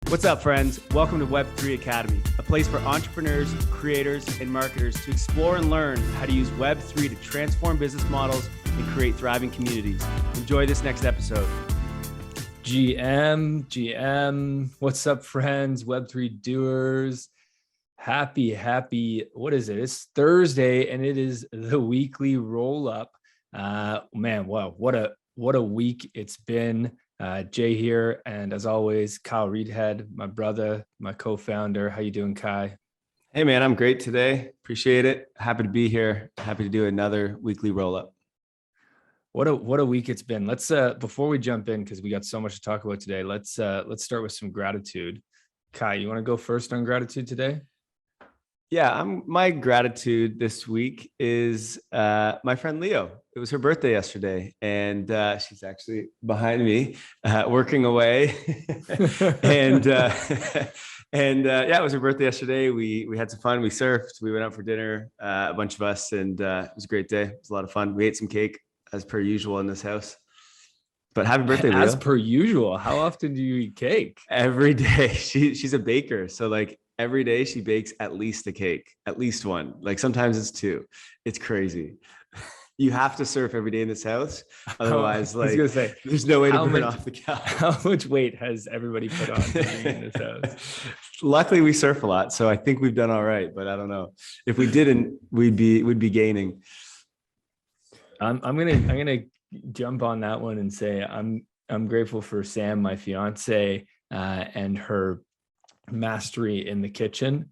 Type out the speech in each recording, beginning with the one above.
What's up, friends? Welcome to Web3 Academy, a place for entrepreneurs, creators, and marketers to explore and learn how to use Web3 to transform business models and create thriving communities. Enjoy this next episode. GM, what's up, friends? Web3 doers. Happy, what is it? It's Thursday, and it is the weekly roll-up. Man, wow, what a week it's been. Jay here, and as always, Kyle Reedhead, my brother, my co-founder. How you doing, Kai? Hey, man, I'm great today. Appreciate it. Happy to be here. Happy to do another weekly roll-up. What a week it's been. Let's before we jump in, because we got so much to talk about today, let's start with some gratitude. Kai, you want to go first on gratitude today? Yeah, my gratitude this week is my friend Leo. It was her birthday yesterday, and she's actually behind me working away. and yeah, it was her birthday yesterday. We had some fun. We surfed. We went out for dinner, a bunch of us, and it was a great day. It was a lot of fun. We ate some cake as per usual in this house. But happy birthday, Leo. As per usual. How often do you eat cake? Every day. She's a baker, so like every day she bakes at least a cake, at least one. Like sometimes it's two. It's crazy. You have to surf every day in this house. Otherwise, like, there's no way to burn off the couch. How much weight has everybody put on in this house? Luckily, we surf a lot, so I think we've done all right. But I don't know. If we didn't, we'd be gaining. I'm gonna jump on that one and say I'm grateful for Sam, my fiance, and her mastery in the kitchen.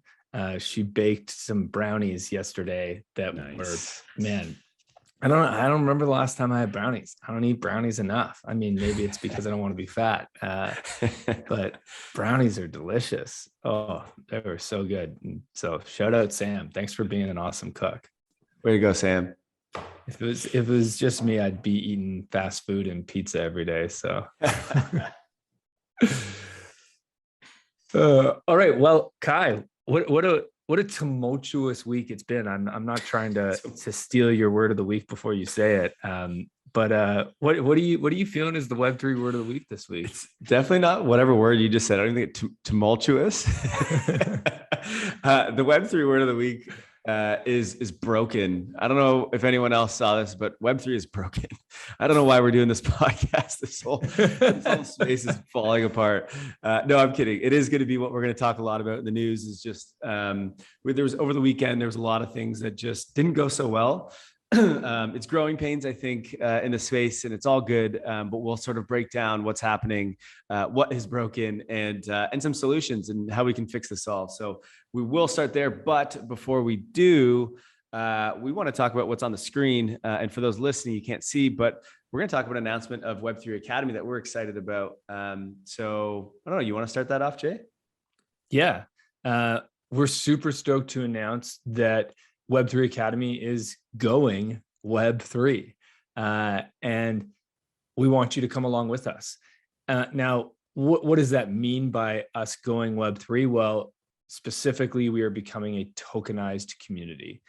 She baked some brownies yesterday that were, man, I don't remember the last time I had brownies. I don't eat brownies enough. I mean, maybe it's because I don't want to be fat, but brownies are delicious. Oh, they were so good. And so shout out Sam. Thanks for being an awesome cook. Way to go, Sam. If it was just me, I'd be eating fast food and pizza every day. So, all right. Well, Kai, what a tumultuous week it's been. I'm not trying to steal your word of the week before you say it. But what are you feeling is the Web3 word of the week this week? It's definitely not whatever word you just said. I don't think it's tumultuous. The Web3 word of the week is broken. I don't know if anyone else saw this, but Web3 is broken. I don't know why we're doing this podcast. This whole space is falling apart. No, I'm kidding. It is going to be what we're going to talk a lot about in the news. Is just there was over the weekend, there was a lot of things that just didn't go so well. It's growing pains, I think, in the space, and it's all good. But we'll sort of break down what's happening, what is broken, and some solutions and how we can fix this all. So we will start there. But before we do, we want to talk about what's on the screen. And for those listening, you can't see, but we're going to talk about an announcement of Web3 Academy that we're excited about. So I don't know. You want to start that off, Jay? Yeah, we're super stoked to announce that Web3 Academy is going Web3, and we want you to come along with us. Now, what does that mean by us going Web3? Well, specifically, we are becoming a tokenized community.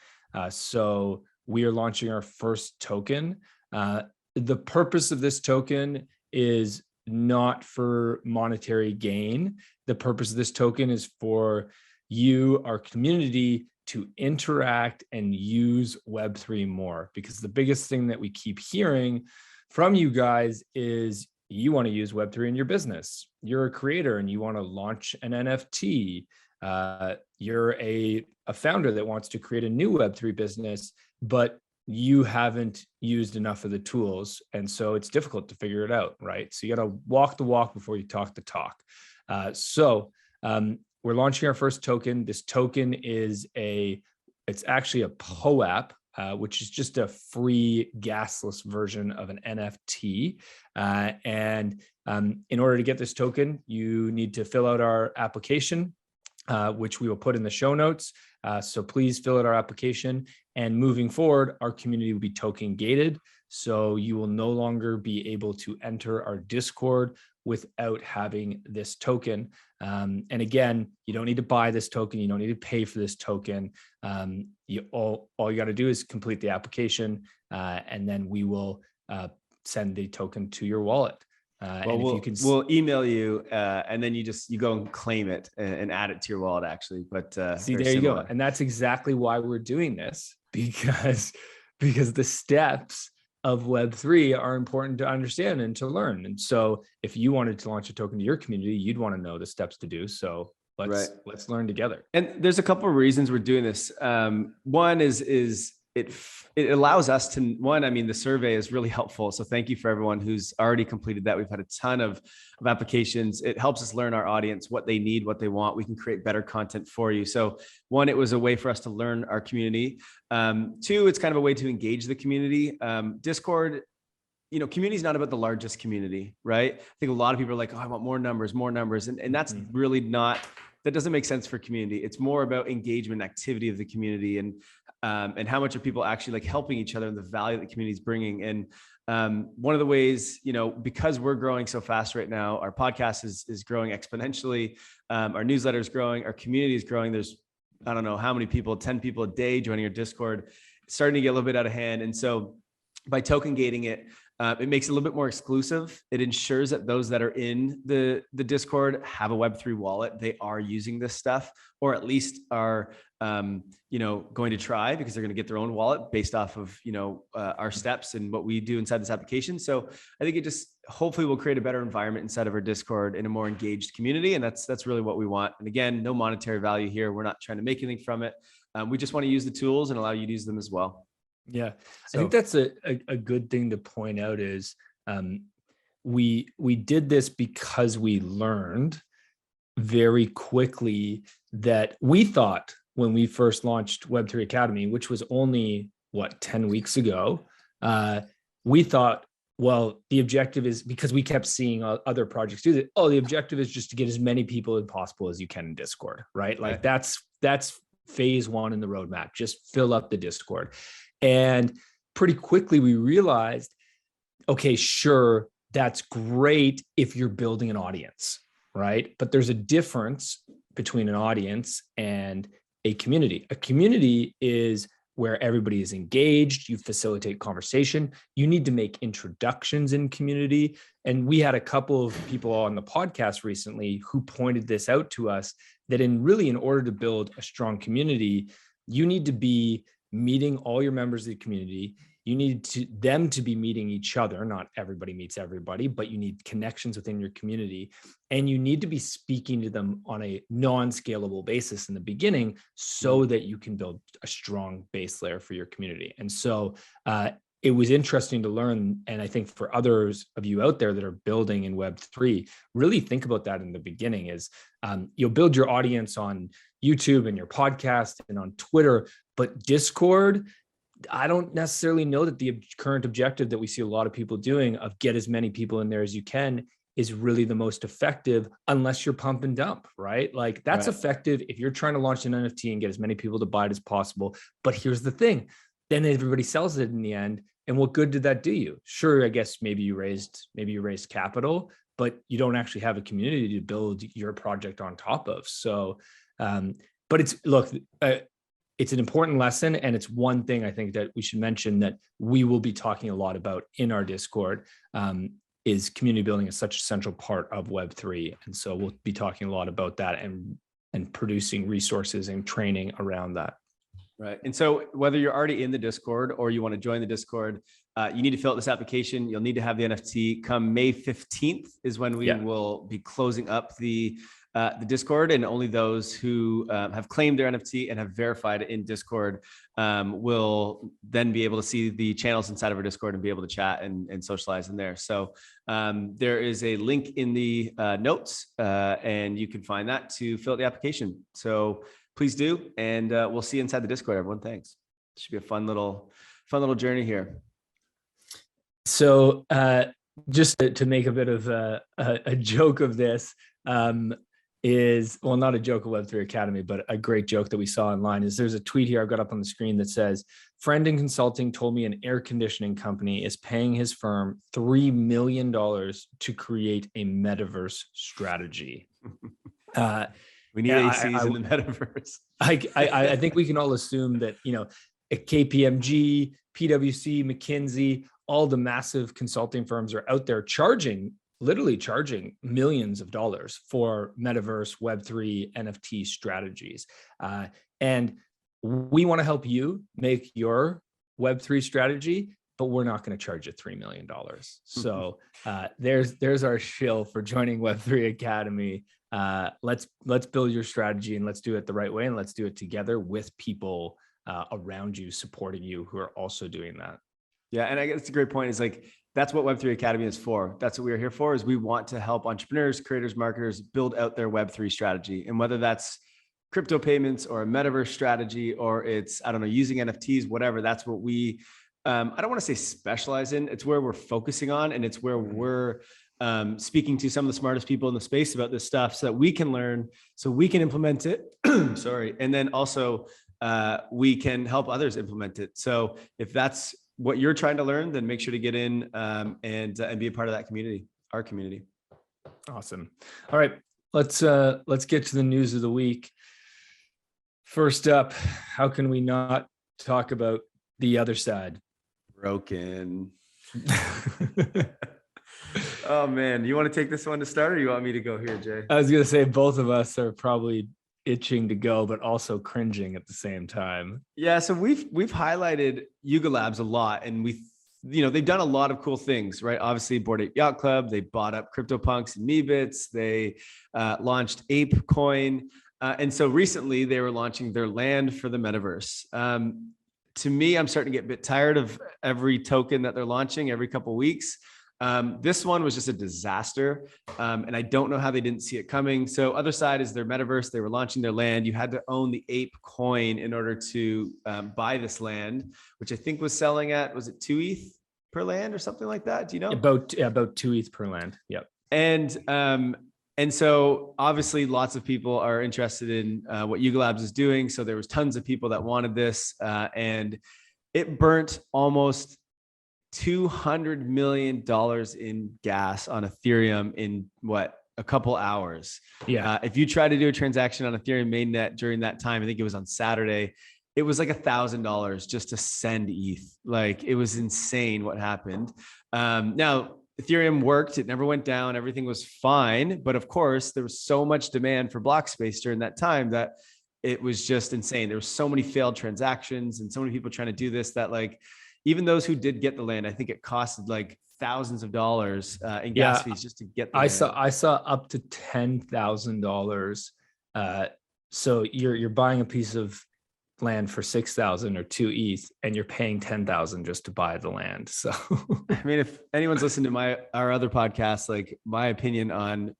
So we are launching our first token. The purpose of this token is not for monetary gain. The purpose of this token is for you, our community, to interact and use Web3 more, because the biggest thing that we keep hearing from you guys is you want to use Web3 in your business. You're a creator and you want to launch an NFT. You're a founder that wants to create a new Web3 business, but you haven't used enough of the tools. And so it's difficult to figure it out, right? So you got to walk the walk before you talk the talk. We're launching our first token. This token is it's actually a POAP, which is just a free gasless version of an NFT. And in order to get this token, you need to fill out our application, which we will put in the show notes. So please fill out our application. And moving forward, our community will be token gated. So you will no longer be able to enter our Discord without having this token. And again, you don't need to buy this token. You don't need to pay for this token. All you got to do is complete the application, and then we will send the token to your wallet. Well, and if you can, we'll email you, and then you go and claim it and add it to your wallet, actually. But see, very there you go. similar. And that's exactly why we're doing this, because the steps of Web3 are important to understand and to learn. And so if you wanted to launch a token to your community, you'd want to know the steps to do. So let's learn together. And there's a couple of reasons we're doing this. One is it allows us to, I mean, the survey is really helpful. So thank you for everyone who's already completed that. We've had a ton of applications. It helps us learn our audience, what they need, what they want. We can create better content for you. So one, it was a way for us to learn our community. Two, it's kind of a way to engage the community. Discord, community is not about the largest community, right? I think a lot of people are like, oh, I want more numbers. And that's really not, that doesn't make sense for community. It's more about engagement, activity of the community, and how much are people actually like helping each other and the value that the community is bringing. And one of the ways, because we're growing so fast right now, our podcast is growing exponentially. Our newsletter is growing, our community is growing. There's, I don't know how many people, 10 people a day joining our Discord. It's starting to get a little bit out of hand. And so by token gating it, it makes it a little bit more exclusive. It ensures that those that are in the Discord have a Web3 wallet. They are using this stuff, or at least are, going to try, because they're going to get their own wallet based off of, our steps and what we do inside this application. So I think it just hopefully will create a better environment inside of our Discord in a more engaged community. And that's really what we want. And again, no monetary value here. We're not trying to make anything from it. We just want to use the tools and allow you to use them as well. Yeah, so I think that's a good thing to point out is we did this because we learned very quickly that we thought when we first launched Web3 Academy, which was only 10 weeks ago, we thought, well, the objective is, because we kept seeing other projects do that. Oh, the objective is just to get as many people as possible as you can in Discord, right? Like that's phase one in the roadmap. Just fill up the Discord. And pretty quickly we realized, okay, sure, that's great if you're building an audience, right? But there's a difference between an audience and a community. A community is where everybody is engaged, you facilitate conversation, you need to make introductions in community. And we had a couple of people on the podcast recently who pointed this out to us, that in order to build a strong community, you need to be meeting all your members of the community. You need them to be meeting each other. Not everybody meets everybody, but you need connections within your community. And you need to be speaking to them on a non-scalable basis in the beginning so that you can build a strong base layer for your community. And so it was interesting to learn. And I think for others of you out there that are building in Web3, really think about that in the beginning is you'll build your audience on YouTube and your podcast and on Twitter, but Discord, I don't necessarily know that the current objective that we see a lot of people doing of get as many people in there as you can is really the most effective, unless you're pump and dump, right? Like that's effective if you're trying to launch an NFT and get as many people to buy it as possible. But here's the thing, then everybody sells it in the end. And what good did that do you? Sure, I guess maybe you raised capital, but you don't actually have a community to build your project on top of. So, but it's an important lesson. And it's one thing I think that we should mention that we will be talking a lot about in our Discord, is community building is such a central part of Web3. And so we'll be talking a lot about that and producing resources and training around that. Right. And so whether you're already in the Discord or you want to join the Discord, you need to fill out this application. You'll need to have the NFT. Come May 15th is when we will be closing up the Discord, and only those who have claimed their NFT and have verified it in Discord will then be able to see the channels inside of our Discord and be able to chat and socialize in there. So there is a link in the notes and you can find that to fill out the application. So please do. And we'll see you inside the Discord, everyone. Thanks. It should be a fun little journey here. So just to make a bit of a joke of this, not a joke of Web3 Academy, but a great joke that we saw online is there's a tweet here I've got up on the screen that says, friend in consulting told me an air conditioning company is paying his firm $3 million to create a metaverse strategy. We need ACs in the metaverse. I think we can all assume that, KPMG, PwC, McKinsey, all the massive consulting firms are out there charging literally charging millions of dollars for metaverse, Web3, NFT strategies. And we want to help you make your Web3 strategy, but we're not going to charge you $3 million. So there's our shill for joining Web3 Academy. Let's build your strategy, and let's do it the right way, and let's do it together with people around you supporting you who are also doing that. Yeah, and I guess it's a great point. Is like, that's what Web3 Academy is for. That's what we're here for, is we want to help entrepreneurs, creators, marketers build out their Web3 strategy. And whether that's crypto payments or a metaverse strategy, or it's, I don't know, using NFTs, whatever, that's what we, I don't want to say specialize in. It's where we're focusing on, and it's where we're speaking to some of the smartest people in the space about this stuff so that we can learn, so we can implement it. Sorry. And then also we can help others implement it. So if that's what you're trying to learn, then make sure to get in and be a part of that community, our community. Awesome. All right, let's get to the news of the week. First up, how can we not talk about the other side? Broken. Oh man, you want to take this one to start, or you want me to go here, Jay? I was gonna say both of us are probably itching to go, but also cringing at the same time. Yeah, so we've highlighted Yuga Labs a lot, and they've done a lot of cool things, right? Obviously, Bored Ape Yacht Club, they bought up CryptoPunks and Meebits, they launched ApeCoin, and so recently they were launching their land for the metaverse. To me, I'm starting to get a bit tired of every token that they're launching every couple of weeks. This one was just a disaster. And I don't know how they didn't see it coming. So other side is their metaverse. They were launching their land. You had to own the ape coin in order to buy this land, which I think was selling at, was it 2 ETH per land or something like that? Do you know? About 2 ETH per land. Yep. And so obviously lots of people are interested in what Yuga Labs is doing. So there was tons of people that wanted this, and it burnt almost $200 million in gas on Ethereum in a couple hours. Yeah. If you try to do a transaction on Ethereum mainnet during that time, I think it was on Saturday, it was like $1,000 just to send ETH. Like, it was insane what happened. Now Ethereum worked, it never went down, everything was fine. But of course there was so much demand for block space during that time that it was just insane. There were so many failed transactions and so many people trying to do this that, like, even those who did get the land, I think it costed like thousands of dollars in gas fees just to get the land. I saw up to $10,000. So you're buying a piece of land for 6,000 or 2 ETH, and you're paying 10,000 just to buy the land. So I mean, if anyone's listened to our other podcasts, like, my opinion on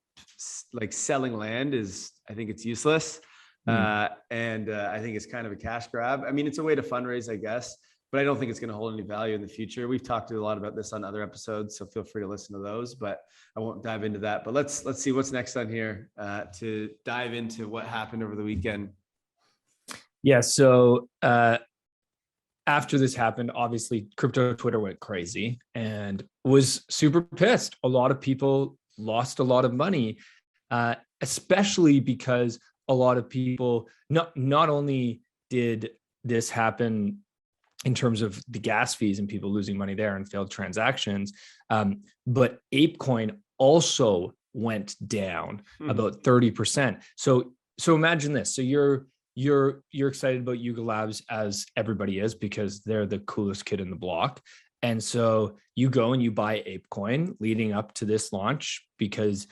like selling land is, I think it's useless. And I think it's kind of a cash grab. I mean, it's a way to fundraise, I guess, but I don't think it's going to hold any value in the future. We've talked a lot about this on other episodes, so feel free to listen to those, but I won't dive into that. But let's see what's next on here to dive into what happened over the weekend. Yeah. So after this happened, obviously crypto Twitter went crazy and was super pissed. A lot of people lost a lot of money, especially because a lot of people, not only did this happen in terms of the gas fees and people losing money there and failed transactions, but ApeCoin also went down about 30%. So imagine this. So you're excited about Yuga Labs, as everybody is, because they're the coolest kid in the block. And so you go and you buy ApeCoin leading up to this launch, because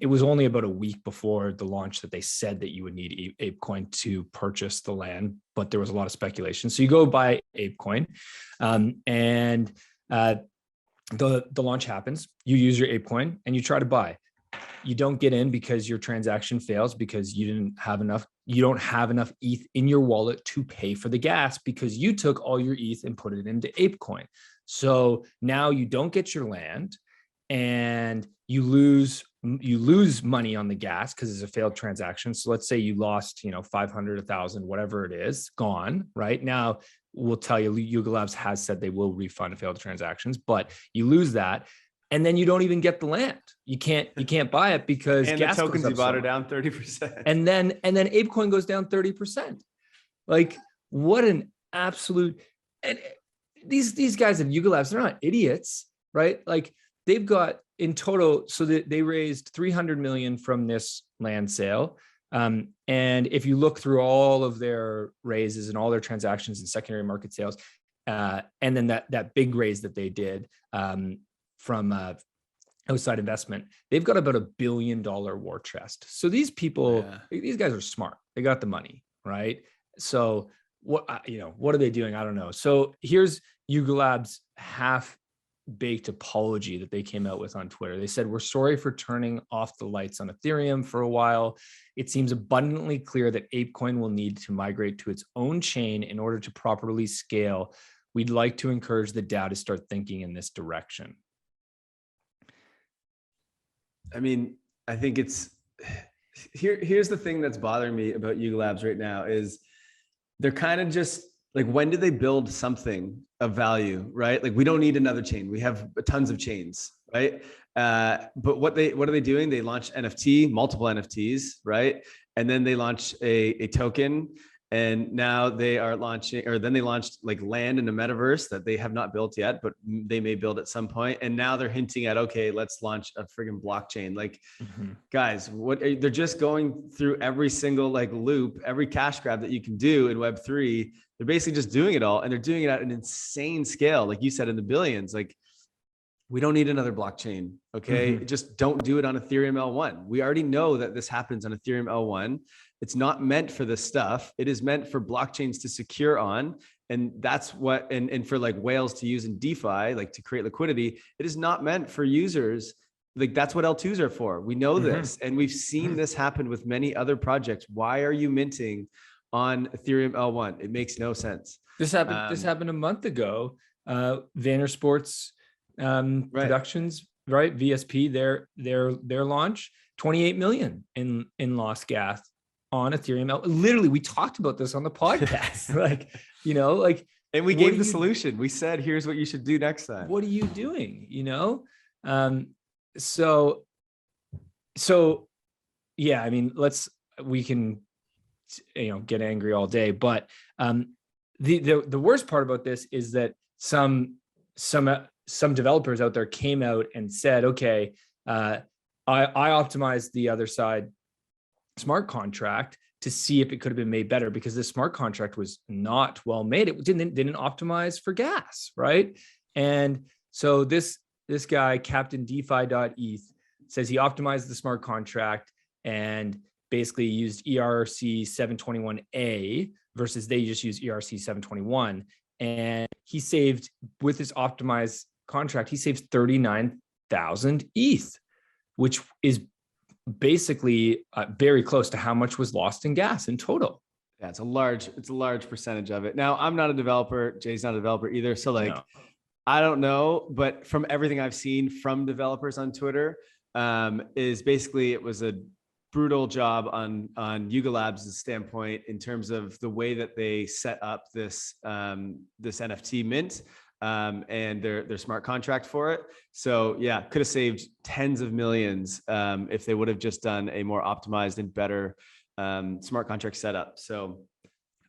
it was only about a week before the launch that they said that you would need ApeCoin to purchase the land, but there was a lot of speculation. So you go buy ApeCoin, and the launch happens. You use your ApeCoin and you try to buy. You don't get in because your transaction fails, because you don't have enough ETH in your wallet to pay for the gas, because you took all your ETH and put it into ApeCoin. So now you don't get your land, and you lose money on the gas because it's a failed transaction. So let's say you lost, 500, 1,000, whatever it is, gone. Right now, we'll tell you, Yuga Labs has said they will refund failed transactions, but you lose that. And then you don't even get the land. You can't buy it because and gas the tokens you bought are down down 30%. And then ApeCoin goes down 30%. Like, what an absolute, and these guys at Yuga Labs, they're not idiots, right? Like, they've got in total, so they raised 300 million from this land sale. And if you look through all of their raises and all their transactions and secondary market sales, and then that big raise that they did from outside investment, they've got about $1 billion war chest. So these people, these guys are smart. They got the money, right? So what are they doing? I don't know. So here's Yuga Labs' half-baked apology that they came out with on Twitter. They said, "We're sorry for turning off the lights on Ethereum for a while. It seems abundantly clear that ApeCoin will need to migrate to its own chain in order to properly scale. We'd like to encourage the DAO to start thinking in this direction." I mean, I think here's the thing that's bothering me about Yuga Labs right now is they're kind of just like, when did they build something of value, right? Like, we don't need another chain. We have tons of chains, right? But what are they doing? They launched multiple NFTs, right? And then they launched a token, and now they are launching, or then they launched like land in the metaverse that they have not built yet, but they may build at some point. And now they're hinting at, okay, let's launch a friggin' blockchain. Like, guys, they're just going through every single like loop, every cash grab that you can do in Web3. They're basically just doing it all, and they're doing it at an insane scale. Like you said, in the billions. Like, we don't need another blockchain. Okay. Just don't do it on Ethereum L1. We already know that this happens on Ethereum L1. It's not meant for this stuff. It is meant for blockchains to secure on. And that's what, and for like whales to use in DeFi, like to create liquidity. It is not meant for users. Like, that's what L2s are for. We know this, and we've seen this happen with many other projects. Why are you minting on Ethereum L1? It makes no sense. This happened a month ago. Vayner Sports Productions, right? VSP, their launch, 28 million in lost gas on Ethereum. Literally, we talked about this on the podcast. And we gave the solution. We said, here's what you should do next time. What are you doing? So yeah, I mean, we can get angry all day, but the worst part about this is that some developers out there came out and said, okay, I optimized the other side smart contract to see if it could have been made better, because the smart contract was not well made. It didn't optimize for gas, right? And so this guy, Captain DeFi.eth, says he optimized the smart contract and basically used ERC 721A versus they just use ERC 721. And he saved, with his optimized contract, he saves 39,000 ETH, which is basically very close to how much was lost in gas in total. Yeah, it's a large percentage of it. Now, I'm not a developer. Jay's not a developer either. So like, no. I don't know, but from everything I've seen from developers on Twitter, is basically it was a brutal job on Yuga Labs' standpoint in terms of the way that they set up this NFT mint and their smart contract for it. So yeah, could have saved tens of millions if they would have just done a more optimized and better smart contract setup. So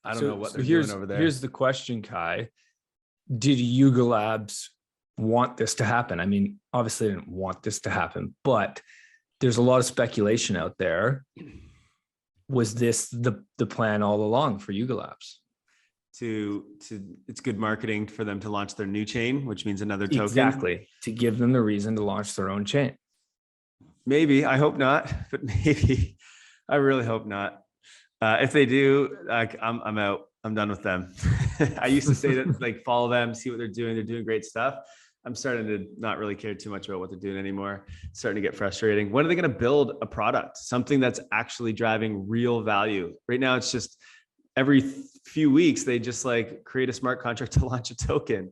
I don't know what they're doing over there. Here's the question, Kai. Did Yuga Labs want this to happen? I mean, obviously they didn't want this to happen, but there's a lot of speculation out there. Was this the plan all along for Yuga Labs? It's good marketing for them to launch their new chain, which means another token. Exactly. To give them the reason to launch their own chain. Maybe. I hope not, but maybe. I really hope not. If they do, I'm out. I'm done with them. I used to say that, like, follow them, see what they're doing. They're doing great stuff. I'm starting to not really care too much about what they're doing anymore. It's starting to get frustrating. When are they going to build a product, something that's actually driving real value? Right now, it's just every few weeks, they just like create a smart contract to launch a token.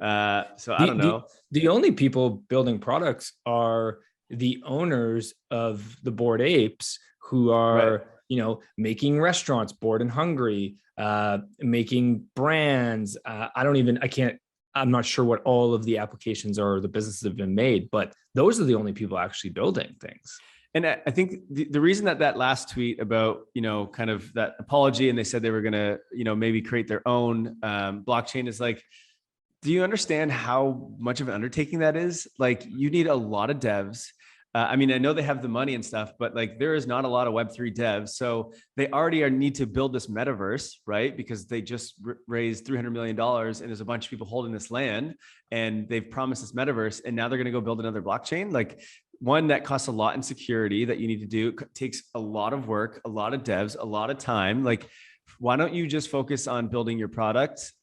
So I don't know. The only people building products are the owners of the Bored Apes, who are, making restaurants, Bored and Hungry, making brands. I'm not sure what all of the applications or the businesses have been made, but those are the only people actually building things. And I think the reason that last tweet about, kind of that apology, and they said they were going to, maybe create their own blockchain, is like, Do you understand how much of an undertaking that is? Like, you need a lot of devs. I mean, I know they have the money and stuff, but like there is not a lot of Web3 devs. So they already need to build this metaverse, right? Because they just raised $300 million and there's a bunch of people holding this land and they've promised this metaverse and now they're going to go build another blockchain. Like, one, that costs a lot in security that you need to do. It takes a lot of work, a lot of devs, a lot of time. Like, why don't you just focus on building your product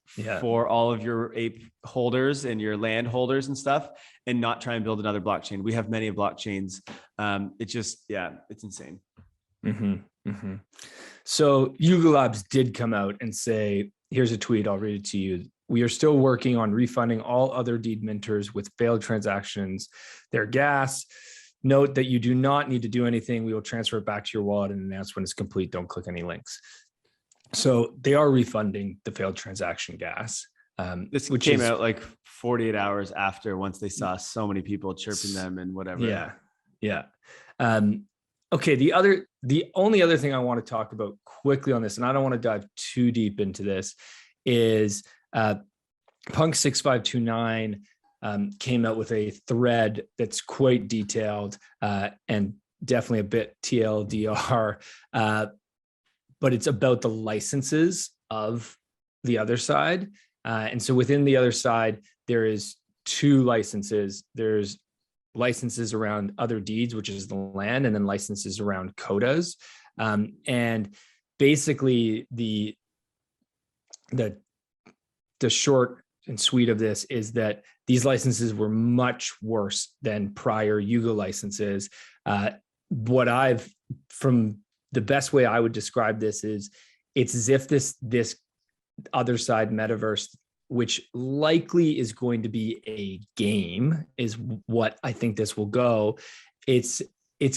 for all of your ape holders and your land holders and stuff, and not try and build another blockchain? We have many blockchains. It just, it's insane. So Yuga Labs did come out and say, here's a tweet, I'll read it to you. We are still working on refunding all other deed minters with failed transactions their gas. Note that you do not need to do anything. We will transfer it back to your wallet and announce when it's complete. Don't click any links. So they are refunding the failed transaction gas. This came out like 48 hours after, once they saw so many people chirping them and whatever. Yeah. Okay. The only other thing I want to talk about quickly on this, and I don't want to dive too deep into this, is Punk 6529 came out with a thread that's quite detailed and definitely a bit TLDR. But it's about the licenses of the other side. And so within the other side, there is two licenses. There's licenses around other deeds, which is the land, and then licenses around codas. And basically the short and sweet of this is that these licenses were much worse than prior Yuga licenses. From the best way I would describe this is, it's as if this other side metaverse, which likely is going to be a game, is what I think this will go. It's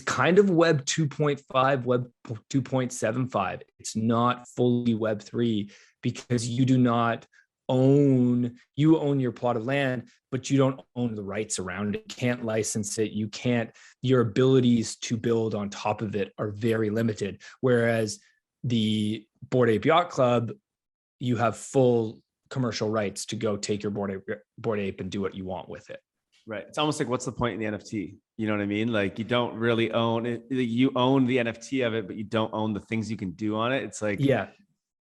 kind of Web 2.5, Web 2.75. It's not fully Web 3 because you own your plot of land, but you don't own the rights around it. You can't license it. Your abilities to build on top of it are very limited. Whereas the Bored Ape Yacht Club, you have full commercial rights to go take your Bored Ape and do what you want with it. Right. It's almost like, what's the point in the NFT? You know what I mean? Like, you don't really own it. You own the NFT of it, but you don't own the things you can do on it. It's like,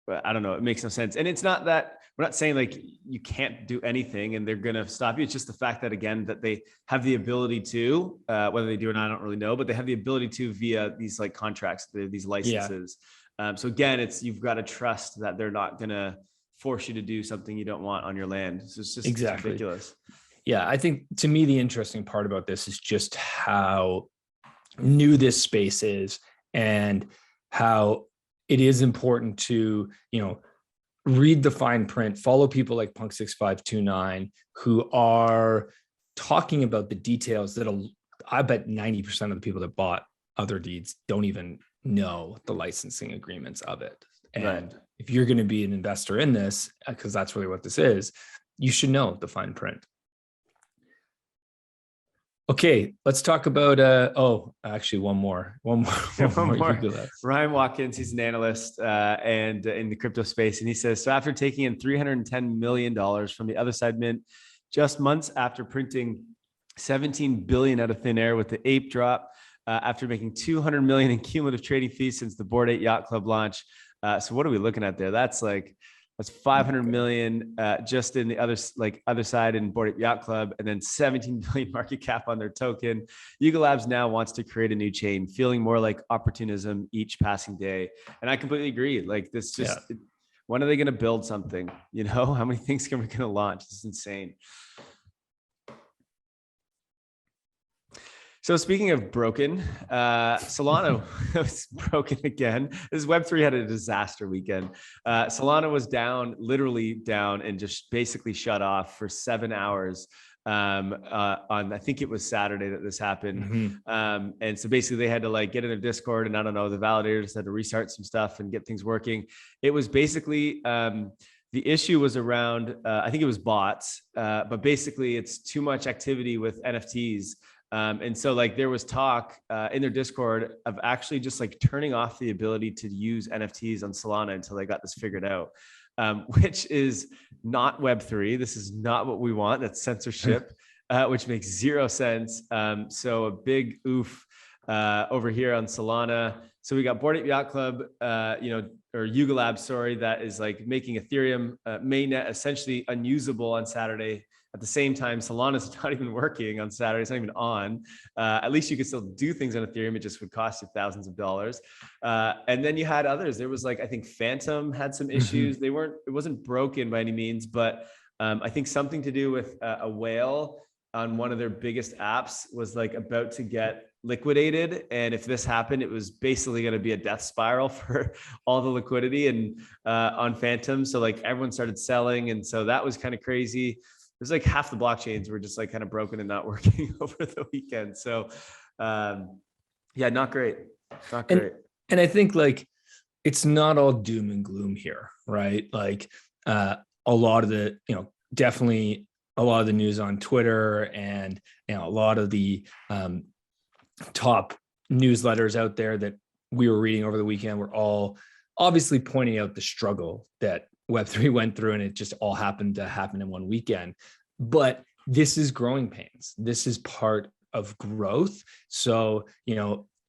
but I don't know. It makes no sense. And it's not that we're not saying like you can't do anything and they're going to stop you. It's just the fact that, again, that they have the ability to, whether they do or not, I don't really know, but they have the ability to via these like contracts, these licenses. So again, you've got to trust that they're not going to force you to do something you don't want on your land. So it's just exactly ridiculous. Yeah. I think, to me, the interesting part about this is just how new this space is and how it is important to, read the fine print, follow people like Punk 6529 who are talking about the details I bet 90% of the people that bought other deeds don't even know the licensing agreements of it. And if you're going to be an investor in this, because that's really what this is, you should know the fine print. Okay, let's talk about, actually one more. Ryan Watkins, he's an analyst and in the crypto space. And he says, so after taking in $310 million from the other side mint, just months after printing 17 billion out of thin air with the ape drop, after making 200 million in cumulative trading fees since the Bored Ape Yacht Club launch. So what are we looking at there? That's 500 million just in the other side in Bored Ape Yacht Club, and then 17 billion market cap on their token. Yuga Labs now wants to create a new chain, feeling more like opportunism each passing day. And I completely agree. Like, this when are they going to build something? How many things are we going to launch? This is insane. So speaking of broken, Solana was broken again. This Web3 had a disaster weekend. Solana was literally down and just basically shut off for 7 hours on, I think it was Saturday that this happened. And so basically they had to get in a Discord, and I don't know, the validators had to restart some stuff and get things working. It was basically, the issue was around, I think it was bots, but basically it's too much activity with NFTs. And so like there was talk in their Discord of actually just like turning off the ability to use NFTs on Solana until they got this figured out, which is not Web3. This is not what we want. That's censorship, which makes zero sense. So a big oof over here on Solana. So we got Bored Ape Yacht Club, or Yuga Labs, sorry, that is like making Ethereum mainnet essentially unusable on Saturday. At the same time, Solana's not even working on Saturday. It's not even on. At least you could still do things on Ethereum. It just would cost you thousands of dollars. And then you had others. There was like, I think Phantom had some issues. It wasn't broken by any means, but I think something to do with a whale on one of their biggest apps was like about to get liquidated. And if this happened, it was basically going to be a death spiral for all the liquidity and on Phantom. So like everyone started selling. And so that was kind of crazy. There's like half the blockchains were just like kind of broken and not working over the weekend. So yeah, not great. Not great. And I think like, it's not all doom and gloom here, right? Like a lot of the, definitely a lot of the news on Twitter and, a lot of the top newsletters out there that we were reading over the weekend were all obviously pointing out the struggle that Web3 went through, and it just all happened to happen in one weekend. But this is growing pains. This is part of growth. So,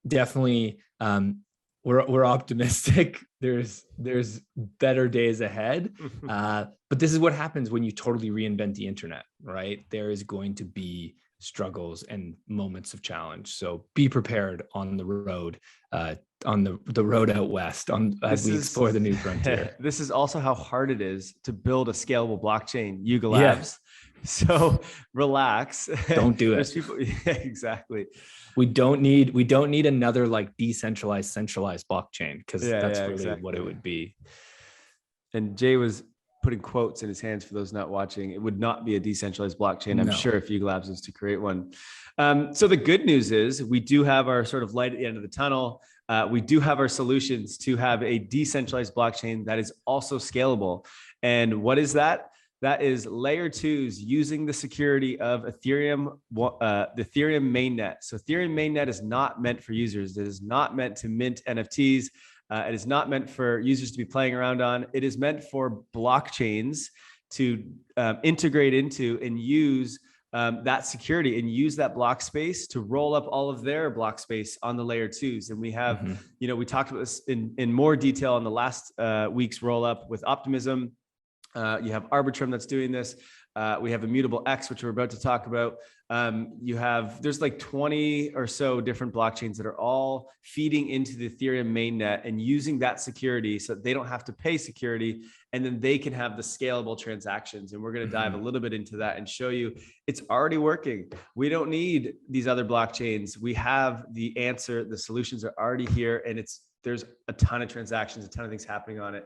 definitely we're optimistic. There's better days ahead. But this is what happens when you totally reinvent the internet, right? There is going to be struggles and moments of challenge. So be prepared on the road, on the road out west, as we explore the new frontier. This is also how hard it is to build a scalable blockchain, Yuga Labs. Yeah. So relax. Don't do it. Yeah, exactly. We don't need another like decentralized, centralized blockchain, because that's really exactly what it would be. And Jay was putting quotes in his hands for those not watching. It would not be a decentralized blockchain, I'm sure, if Yuga Labs was to create one. So the good news is we do have our sort of light at the end of the tunnel. We do have our solutions to have a decentralized blockchain that is also scalable. And what is that? That is layer 2's using the security of Ethereum, the Ethereum mainnet. So Ethereum mainnet is not meant for users. It is not meant to mint NFTs. It is not meant for users to be playing around on. It is meant for blockchains to integrate into and use that security and use that block space to roll up all of their block space on the layer 2's. And we have, we talked about this in more detail in the last week's roll up with Optimism. You have Arbitrum that's doing this. We have Immutable X, which we're about to talk about. There's like 20 or so different blockchains that are all feeding into the Ethereum mainnet and using that security so that they don't have to pay security, and then they can have the scalable transactions. And we're going to dive a little bit into that and show you it's already working. We don't need these other blockchains. We have the answer. The solutions are already here, and there's a ton of transactions, a ton of things happening on it.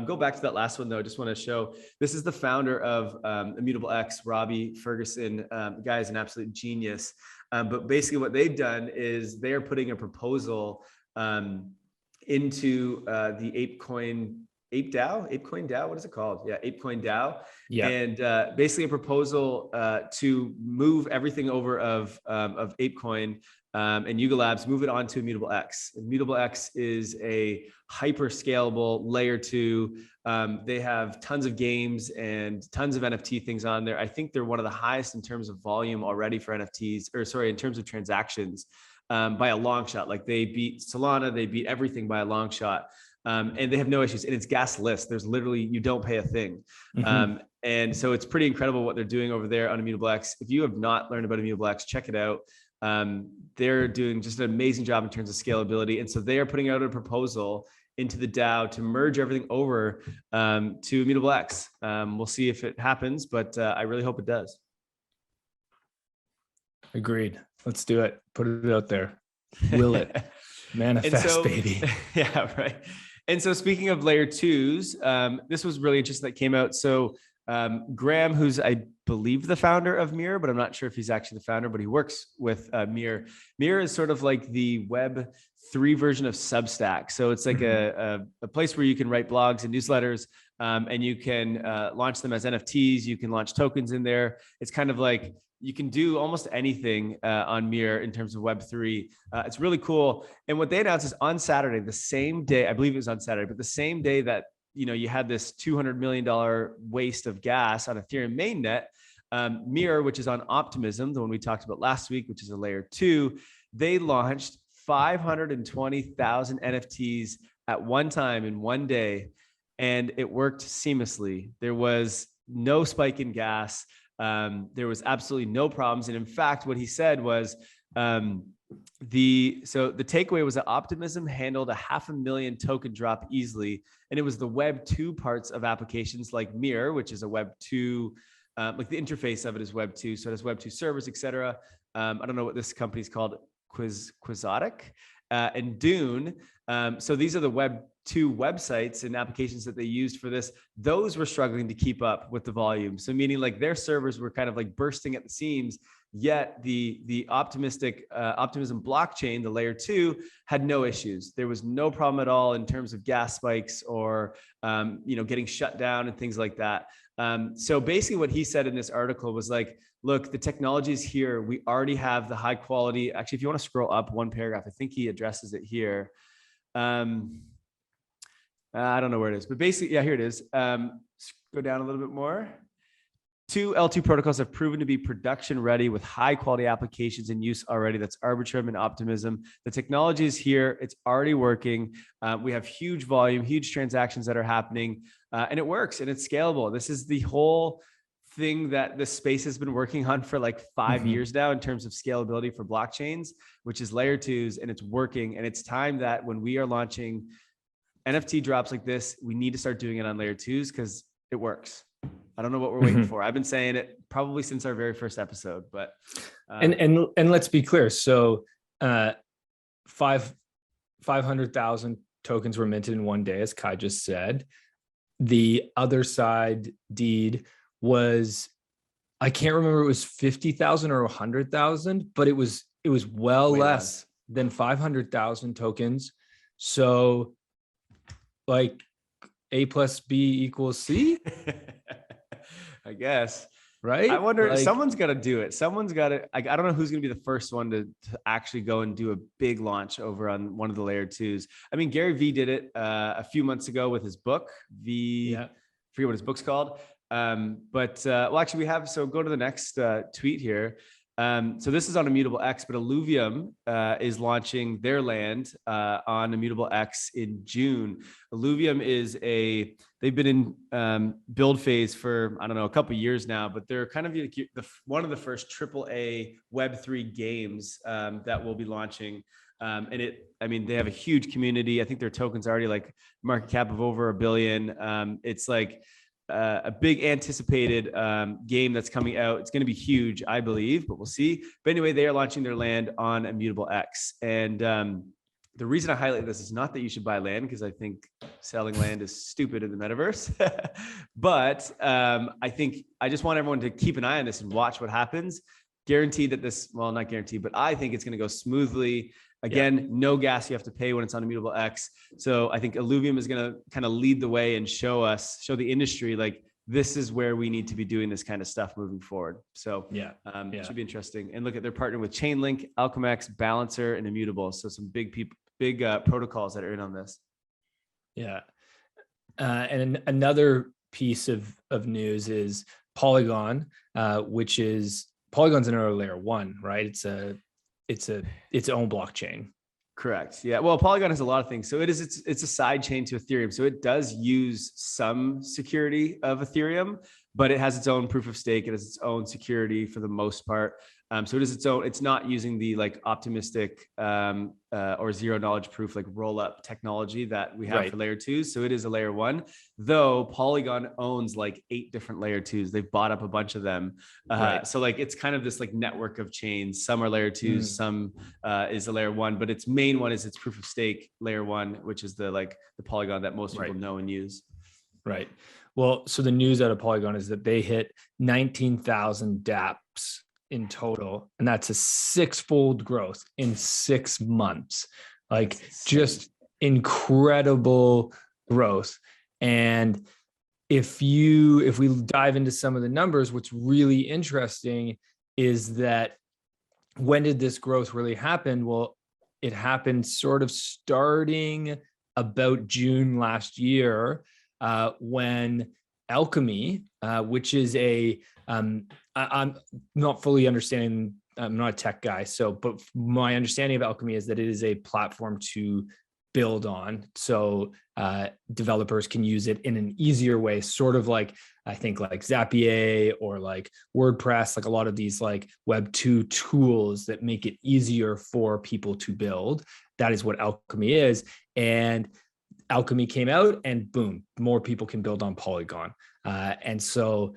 Go back to that last one though. I just want to show, this is the founder of Immutable X, Robbie Ferguson. The guy is an absolute genius. But basically what they've done is they are putting a proposal into the ApeCoin DAO. What is it called? Yeah, ApeCoin DAO. Yeah. And basically a proposal to move everything over of ApeCoin and Yuga Labs, move it onto Immutable X. Immutable X is a hyper scalable layer 2. They have tons of games and tons of NFT things on there. I think they're one of the highest in terms of volume already for NFTs, in terms of transactions by a long shot. Like they beat Solana, they beat everything by a long shot. And they have no issues. And it's gasless. There's literally, you don't pay a thing. And so it's pretty incredible what they're doing over there on Immutable X. If you have not learned about Immutable X, check it out. They're doing just an amazing job in terms of scalability. And so they are putting out a proposal into the DAO to merge everything over to Immutable X. We'll see if it happens, but I really hope it does. Agreed. Let's do it. Put it out there. Will it? Manifest, baby. Yeah, right. And so speaking of layer 2's, this was really interesting that came out. So Graham, who's I believe the founder of Mirror, but I'm not sure if he's actually the founder, but he works with Mirror. Mirror is sort of like the Web3 version of Substack. So it's like a place where you can write blogs and newsletters, and you can launch them as NFTs. You can launch tokens in there. It's kind of like you can do almost anything on Mirror in terms of Web3. It's really cool. And what they announced is on Saturday, the same day, I believe it was on Saturday, but the same day that, you had this $200 million waste of gas on Ethereum mainnet, Mirror, which is on Optimism, the one we talked about last week, which is a layer 2, they launched 520,000 NFTs at one time in one day, and it worked seamlessly. There was no spike in gas. There was absolutely no problems. And in fact, what he said was, the takeaway was that Optimism handled 500,000 token drop easily. And it was the Web 2 parts of applications like Mirror, which is a Web 2, like the interface of it is Web 2. So it has Web 2 servers, et cetera. I don't know what this company's called, Quixotic, and Dune. So these are the Web 2 websites and applications that they used for this. Those were struggling to keep up with the volume. So meaning like their servers were kind of like bursting at the seams, yet the Optimism blockchain, the layer 2, had no issues. There was no problem at all in terms of gas spikes or, getting shut down and things like that. So basically what he said in this article was like, look, the technology is here. We already have the high quality. Actually, if you want to scroll up one paragraph, I think he addresses it here. I don't know where it is, but basically, yeah, here it is. Go down a little bit more. 2 L2 protocols have proven to be production ready with high quality applications in use already. That's Arbitrum and Optimism. The technology is here. It's already working. We have huge volume, huge transactions that are happening, and it works and it's scalable. This is the whole thing that this space has been working on for like 5 years now in terms of scalability for blockchains, which is layer 2s, and it's working. And it's time that when we are launching NFT drops like this, we need to start doing it on layer 2s because it works. I don't know what we're waiting for. I've been saying it probably since our very first episode, but and let's be clear. So 500,000 tokens were minted in one day, as Kai just said. The other side deed was, I can't remember, it was 50,000 or 100,000, but it was well less than 500,000 tokens. So like A plus B equals C, I guess. Right? I wonder, someone's got to do it. Someone's got to, I don't know who's going to be the first one to actually go and do a big launch over on one of the layer 2s. I mean, Gary Vee did it a few months ago with his book, I forget what his book's called. Well, actually we have, so go to the next tweet here. So this is on Immutable X, but Illuvium is launching their land on Immutable X in June. Illuvium is they've been in build phase for, I don't know, a couple of years now, but they're kind of one of the first AAA Web3 games that will be launching. And they have a huge community. I think their token's already like market cap of over $1 billion. It's like a big anticipated game that's coming out. It's going to be huge, I believe, but we'll see. But anyway, they are launching their land on Immutable X. And the reason I highlight this is not that you should buy land, because I think selling land is stupid in the metaverse. But I think I just want everyone to keep an eye on this and watch what happens. Guaranteed that this, well, not guaranteed, but I think it's going to go smoothly. Again, no gas you have to pay when it's on Immutable X. So I think Illuvium is going to kind of lead the way and show the industry, like, this is where we need to be doing this kind of stuff moving forward. So it should be interesting. And look at, they're partnering with Chainlink, Alchemex, Balancer, and Immutable. So some big protocols that are in on this. Yeah. And another piece of news is Polygon, which is, Polygon's another layer 1, right? It's its own blockchain. Correct. Yeah. Well, Polygon has a lot of things. So it's a side chain to Ethereum. So it does use some security of Ethereum, but it has its own proof of stake. It has its own security for the most part. So it is its own, it's not using the like optimistic or zero knowledge proof, like roll up technology that we have for layer 2s. So it is a layer 1, though Polygon owns like 8 different layer 2s. They've bought up a bunch of them. So like, it's kind of this like network of chains. Some are layer 2s, some is a layer 1, but its main one is its proof of stake layer 1, which is the Polygon that most people know and use. Right. Well, so the news out of Polygon is that they hit 19,000 dApps in total, and that's a 6-fold growth in 6 months. Like, just incredible growth. And if we dive into some of the numbers, what's really interesting is that when did this growth really happen? Well, it happened sort of starting about June last year, when Alchemy, which is I'm not fully understanding, I'm not a tech guy, but my understanding of Alchemy is that it is a platform to build on. So developers can use it in an easier way, sort of like, I think like Zapier or like WordPress, like a lot of these like Web2 tools that make it easier for people to build. That is what Alchemy is. And Alchemy came out and boom, more people can build on Polygon. And so,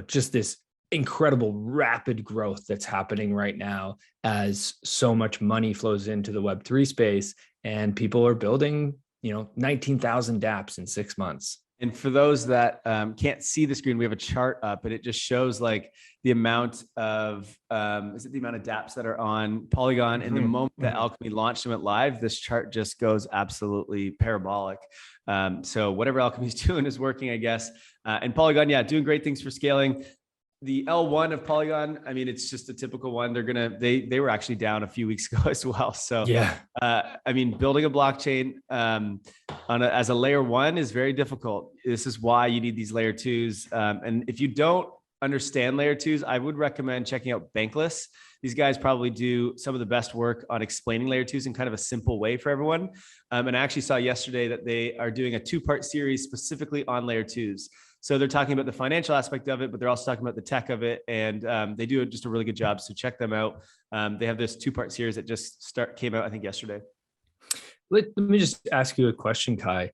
just this incredible rapid growth that's happening right now as so much money flows into the Web3 space and people are building, 19,000 dApps in 6 months. And for those that can't see the screen, we have a chart up, and it just shows like the amount of is it the amount of dApps that are on Polygon? And the moment that Alchemy launched and went live, this chart just goes absolutely parabolic. So whatever Alchemy's doing is working, I guess. And Polygon, yeah, doing great things for scaling. The L1 of Polygon, I mean, it's just a typical one. They were actually down a few weeks ago as well. So yeah, I mean, building a blockchain as a layer 1 is very difficult. This is why you need these layer 2s. And if you don't understand layer 2s, I would recommend checking out Bankless. These guys probably do some of the best work on explaining layer 2s in kind of a simple way for everyone. And I actually saw yesterday that they are doing a 2-part series specifically on layer 2s. So they're talking about the financial aspect of it, but they're also talking about the tech of it. And they do just a really good job. So check them out. They have this 2-part series that just came out, I think, yesterday. Let me just ask you a question, Kai.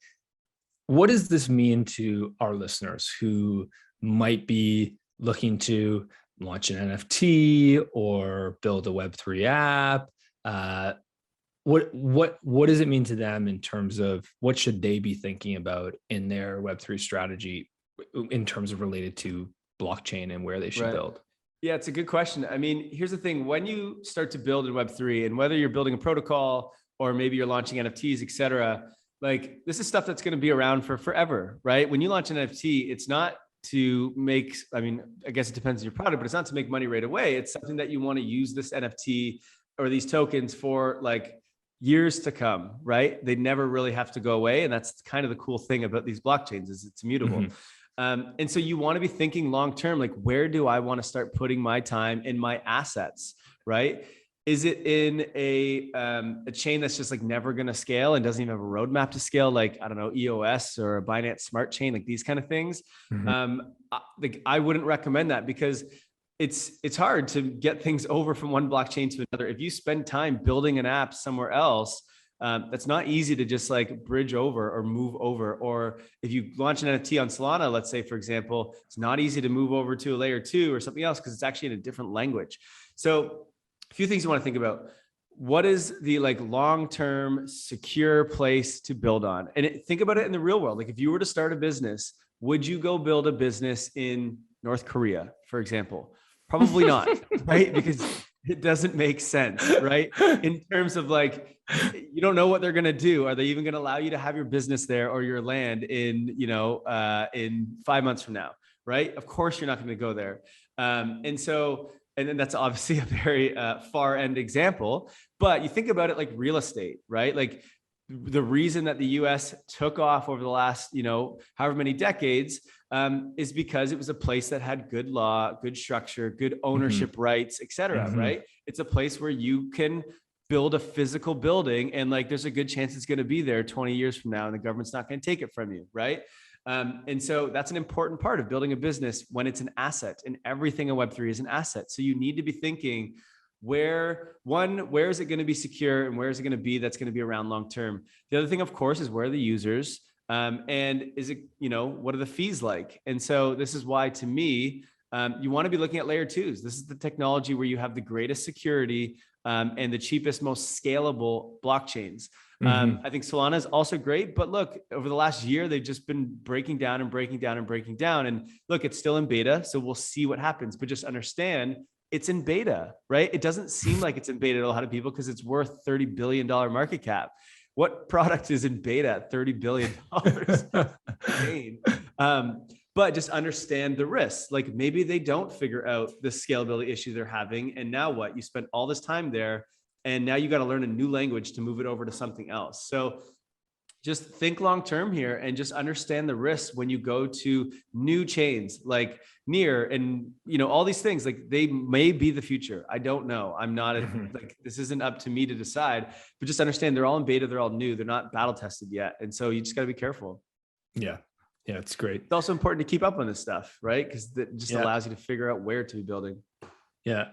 What does this mean to our listeners who might be looking to launch an NFT or build a Web3 app? What does it mean to them in terms of what should they be thinking about in their Web3 strategy in terms of related to blockchain and where they should build? Yeah, it's a good question. I mean, here's the thing. When you start to build in Web3, and whether you're building a protocol or maybe you're launching NFTs, et cetera, like this is stuff that's going to be around for forever, right? When you launch an NFT, it's not to make, I mean, I guess it depends on your product, but it's not to make money right away. It's something that you want to use this NFT or these tokens for like years to come, right? They never really have to go away. And that's kind of the cool thing about these blockchains is it's immutable. And so you want to be thinking long-term, like, where do I want to start putting my time and my assets, right? Is it in a chain that's just like never going to scale and doesn't even have a roadmap to scale? Like, I don't know, EOS or a Binance Smart Chain, like these kind of things. Like I wouldn't recommend that because it's hard to get things over from one blockchain to another. If you spend time building an app somewhere else, that's not easy to just like bridge over or move over. Or if you launch an NFT on Solana, let's say, for example, it's not easy to move over to a layer 2 or something else because it's actually in a different language. So a few things you want to think about. What is the like long-term secure place to build on? And think about it in the real world. Like if you were to start a business, would you go build a business in North Korea, for example? Probably not, right? Because it doesn't make sense, right? In terms of like, you don't know what they're going to do. Are they even going to allow you to have your business there or your land in 5 months from now, right? Of course, you're not going to go there. And then that's obviously a very far end example, but you think about it like real estate, right? Like the reason that the US took off over the last, however many decades is because it was a place that had good law, good structure, good ownership rights, et cetera, right? It's a place where you can build a physical building and like, there's a good chance it's going to be there 20 years from now and the government's not going to take it from you, right? And so that's an important part of building a business when it's an asset, and everything in Web3 is an asset. So you need to be thinking where is it going to be secure and where is it going to be that's going to be around long term? The other thing, of course, is where are the users and is it, what are the fees like? And so this is why, to me, you want to be looking at layer 2s. This is the technology where you have the greatest security and the cheapest, most scalable blockchains. I think Solana is also great, but look, over the last year, they've just been breaking down. And look, it's still in beta. So we'll see what happens, but just understand it's in beta, right? It doesn't seem like it's in beta to a lot of people because it's worth $30 billion market cap. What product is in beta at $30 billion? but just understand the risks. Like maybe they don't figure out the scalability issue they're having. And now what? You spent all this time there and now you got to learn a new language to move it over to something else. So just think long-term here and just understand the risks when you go to new chains like Near and, you know, all these things, like they may be the future. I don't know. I'm not like, this isn't up to me to decide, but just understand they're all in beta. They're all new. They're not battle tested yet. And so you just got to be careful. Yeah. Yeah. It's great. It's also important to keep up on this stuff, right? Because it just allows you to figure out where to be building. Yeah.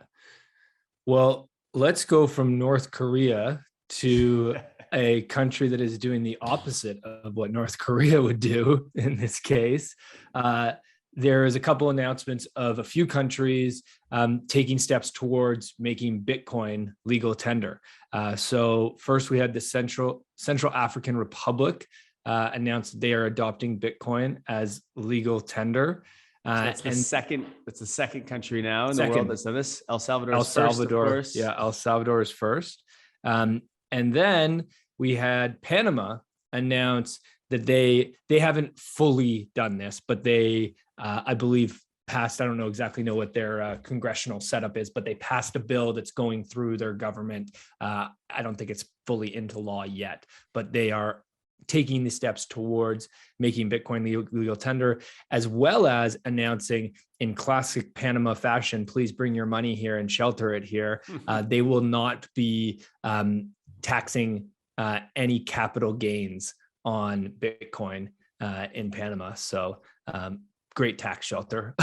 Well, let's go from North Korea to a country that is doing the opposite of what North Korea would do in this case. There is a couple announcements of a few countries taking steps towards making Bitcoin legal tender. So first we had the Central African Republic announced they are adopting Bitcoin as legal tender. So that's the second country now in the world that's done this. El Salvador, first, of course. Yeah, El Salvador is first. And then we had Panama announce that they haven't fully done this, but they, I believe, passed, I don't know exactly what their congressional setup is, but they passed a bill that's going through their government. I don't think it's fully into law yet, but they are taking the steps towards making Bitcoin legal tender, as well as announcing in classic Panama fashion, please bring your money here and shelter it here. They will not be taxing any capital gains on Bitcoin in Panama. So great tax shelter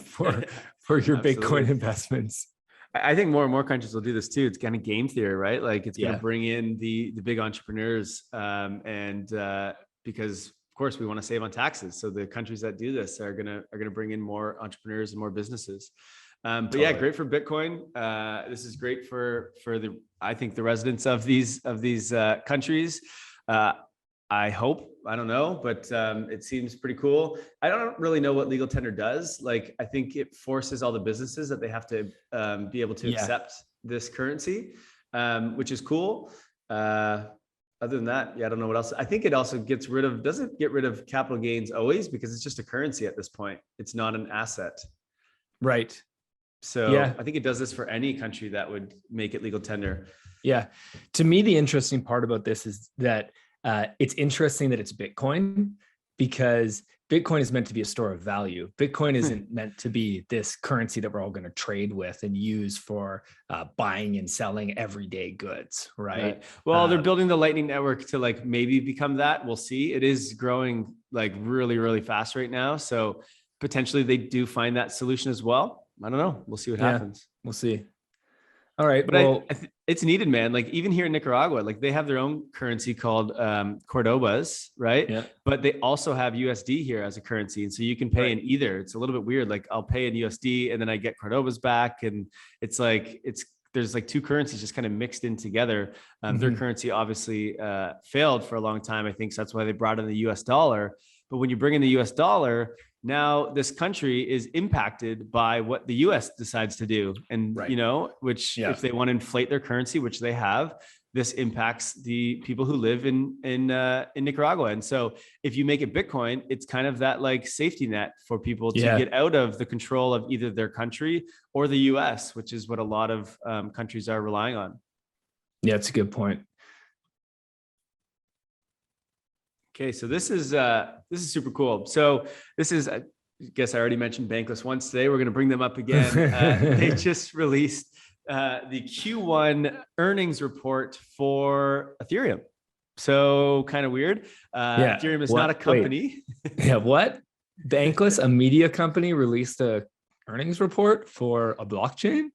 for your Bitcoin investments. I think more and more countries will do this too. It's kind of game theory, right? Like it's going to bring in the big entrepreneurs, and because of course we want to save on taxes. So the countries that do this are gonna bring in more entrepreneurs and more businesses. But yeah, great for Bitcoin. This is great for I think the residents of these countries. I hope, I don't know, but it seems pretty cool. I don't really know what legal tender does. Like, I think it forces all the businesses that they have to be able to accept this currency, which is cool. Other than that, I don't know what else. I think it also doesn't get rid of capital gains always, because it's just a currency at this point. It's not an asset. Right. So I think it does this for any country that would make it legal tender. Yeah. To me, the interesting part about this is that it's interesting that it's Bitcoin, because Bitcoin is meant to be a store of value. Bitcoin isn't meant to be this currency that we're all going to trade with and use for buying and selling everyday goods, right? Well, they're building the Lightning Network to like maybe become that. We'll see. It is growing like really, really fast right now. So potentially they do find that solution as well. I don't know. We'll see what happens. We'll see. All right. But it's needed, man. Like even here in Nicaragua, like they have their own currency called Cordobas, right? Yeah. But they also have USD here as a currency. And so you can pay in either. It's a little bit weird. Like I'll pay in USD and then I get Cordobas back. And it's like, there's like two currencies just kind of mixed in together. Their currency obviously failed for a long time, I think. So that's why they brought in the US dollar. But when you bring in the US dollar, now this country is impacted by what the US decides to do. And, you know, which if they want to inflate their currency, which they have, this impacts the people who live in Nicaragua. And so if you make it Bitcoin, it's kind of that like safety net for people to get out of the control of either their country or the US, which is what a lot of countries are relying on. Yeah, it's a good point. Okay, so this is super cool. So this is, I guess I already mentioned Bankless once today. We're going to bring them up again. They just released the Q1 earnings report for Ethereum. So kind of weird. Ethereum is not a company. What? Bankless, a media company, released a earnings report for a blockchain?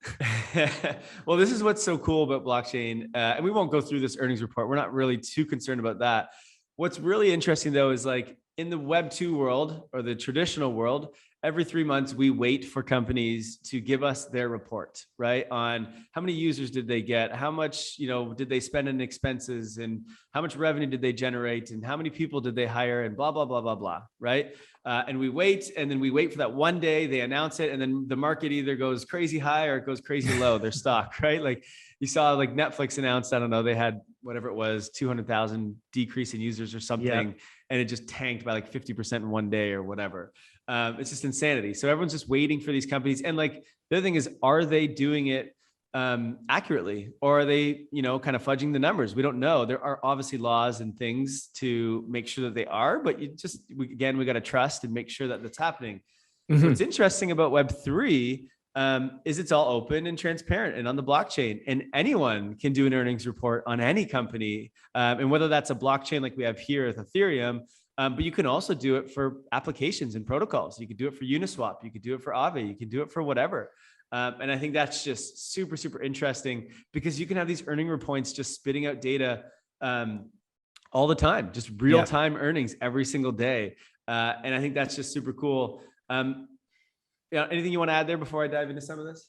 Well, this is what's so cool about blockchain. And we won't go through this earnings report. We're not really too concerned about that. What's really interesting though, is like in the Web 2 world or the traditional world, every 3 months, we wait for companies to give us their report, right? On how many users did they get? How much, did they spend in expenses, and how much revenue did they generate, and how many people did they hire, and blah, blah, blah, blah, blah, right? And we wait, and then we wait for that one day, they announce it, and then the market either goes crazy high or it goes crazy low, their stock, right? Like you saw like Netflix announced, I don't know, they had whatever it was, 200,000 decrease in users or something. And it just tanked by like 50% in one day or whatever. It's just insanity. So everyone's just waiting for these companies. And like the other thing is, are they doing it accurately, or are they, kind of fudging the numbers? We don't know. There are obviously laws and things to make sure that they are, but we got to trust and make sure that that's happening. Mm-hmm. What's interesting about Web3 is it's all open and transparent and on the blockchain, and anyone can do an earnings report on any company. And whether that's a blockchain like we have here with Ethereum, but you can also do it for applications and protocols. You could do it for Uniswap. You could do it for Aave. You could do it for whatever. And I think that's just super, super interesting, because you can have these earning reports just spitting out data all the time, just real time earnings every single day. And I think that's just super cool. Anything you want to add there before I dive into some of this?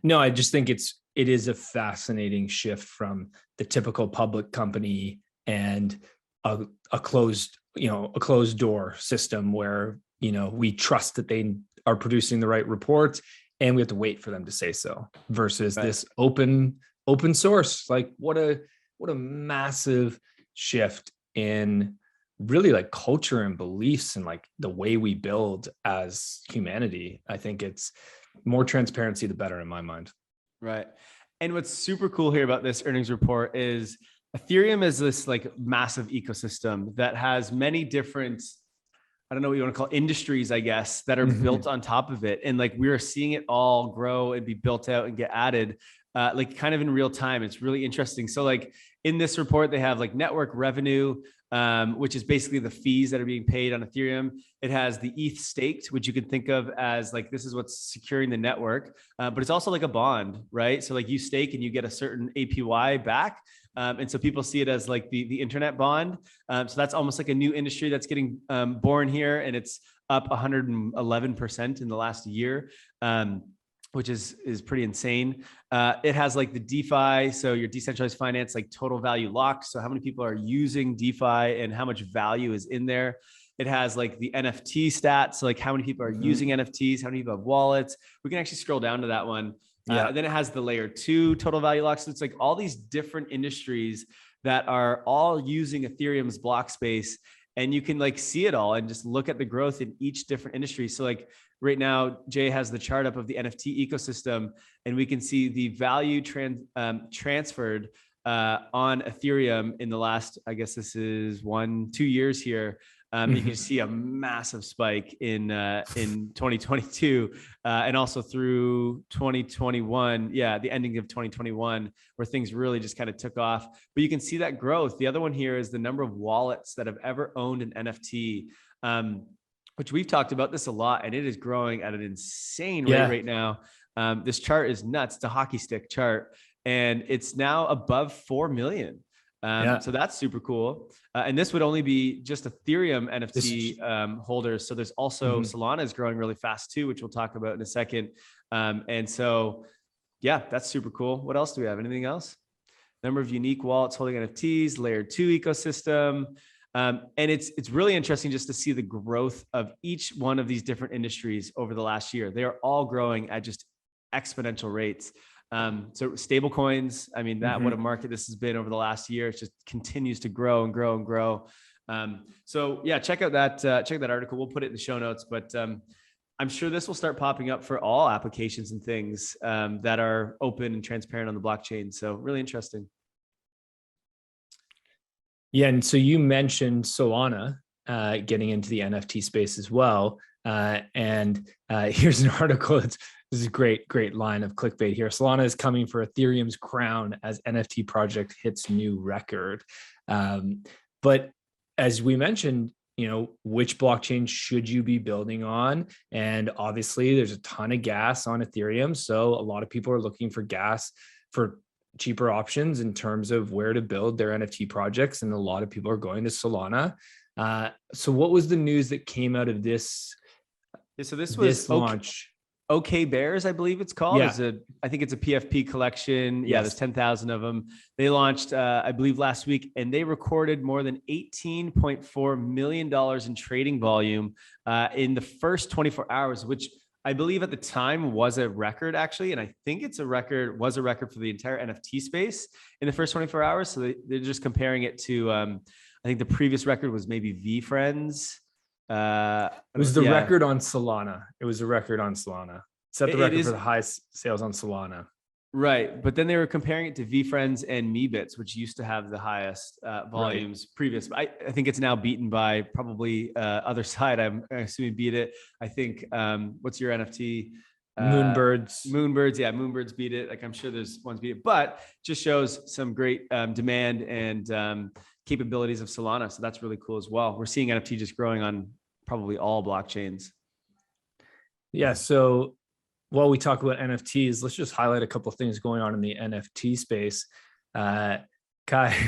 No, I just think it is a fascinating shift from the typical public company and a closed door system where, we trust that they are producing the right reports and we have to wait for them to say so, versus this open source. Like what a massive shift in really like culture and beliefs and like the way we build as humanity. I think it's more transparency, the better in my mind. Right. And what's super cool here about this earnings report is Ethereum is this like massive ecosystem that has many different, I don't know what you want to call industries, I guess, that are built on top of it. And like, we are seeing it all grow and be built out and get added, like kind of in real time. It's really interesting. So like in this report, they have like network revenue, which is basically the fees that are being paid on Ethereum. It has the ETH staked, which you can think of as like, this is what's securing the network, but it's also like a bond, right? So like you stake and you get a certain APY back. And so people see it as like the internet bond. So that's almost like a new industry that's getting born here. And it's up 111% in the last year, which is pretty insane. It has like the DeFi, so your decentralized finance, like total value locked. So how many people are using DeFi and how much value is in there. It has like the NFT stats, so like how many people are using NFTs, how many people have wallets. We can actually scroll down to that one. And then it has the layer 2 total value lock. So it's like all these different industries that are all using Ethereum's block space. And you can like see it all and just look at the growth in each different industry. So like right now, Jay has the chart up of the NFT ecosystem, and we can see the value transferred on Ethereum in the last, I guess this is 1-2 years here. You can see a massive spike in 2022 and also through 2021. Yeah, the ending of 2021, where things really just kind of took off. But you can see that growth. The other one here is the number of wallets that have ever owned an NFT, which we've talked about this a lot, and it is growing at an insane rate right now. This chart is nuts. It's a hockey stick chart, and it's now above 4 million. So that's super cool. And this would only be just Ethereum NFT holders. So there's also Solana is growing really fast too, which we'll talk about in a second. And so, yeah, that's super cool. What else do we have? Anything else? Number of unique wallets holding NFTs, layer 2 ecosystem. And it's really interesting just to see the growth of each one of these different industries over the last year. They are all growing at just exponential rates. So stable coins, I mean, what a market this has been over the last year. It just continues to grow and grow and grow. So yeah, check out that article. We'll put it in the show notes, but I'm sure this will start popping up for all applications and things that are open and transparent on the blockchain. So really interesting. Yeah. And so you mentioned Solana getting into the NFT space as well. And here's an article. This is a great line of clickbait here. Solana is coming for Ethereum's crown as NFT project hits new record. But as we mentioned, which blockchain should you be building on? And obviously there's a ton of gas on Ethereum. So a lot of people are looking for gas for cheaper options in terms of where to build their NFT projects. And a lot of people are going to Solana. So what was the news that came out of this? Yeah, so this was launch. Okay Bears, I believe it's called. Yeah. I think it's a PFP collection. Yeah, there's 10,000 of them. They launched, I believe, last week, and they recorded more than $18.4 million in trading volume in the first 24 hours, which I believe at the time was a record actually. And I think it's was a record for the entire NFT space in the first 24 hours. So they're just comparing it to, I think the previous record was maybe VFriends. It was the record on Solana. It was a record on Solana. Set the record for the highest sales on Solana. Right. But then they were comparing it to VFriends and Meebits, which used to have the highest volumes previous. I think it's now beaten by probably other side. I'm assuming beat it. I think, what's your NFT? Moonbirds. Yeah. Moonbirds beat it. Like I'm sure there's ones beat it, but just shows some great demand and capabilities of Solana. So that's really cool as well. We're seeing NFT just growing on probably all blockchains. Yeah. So while we talk about NFTs, let's just highlight a couple of things going on in the NFT space. Kai,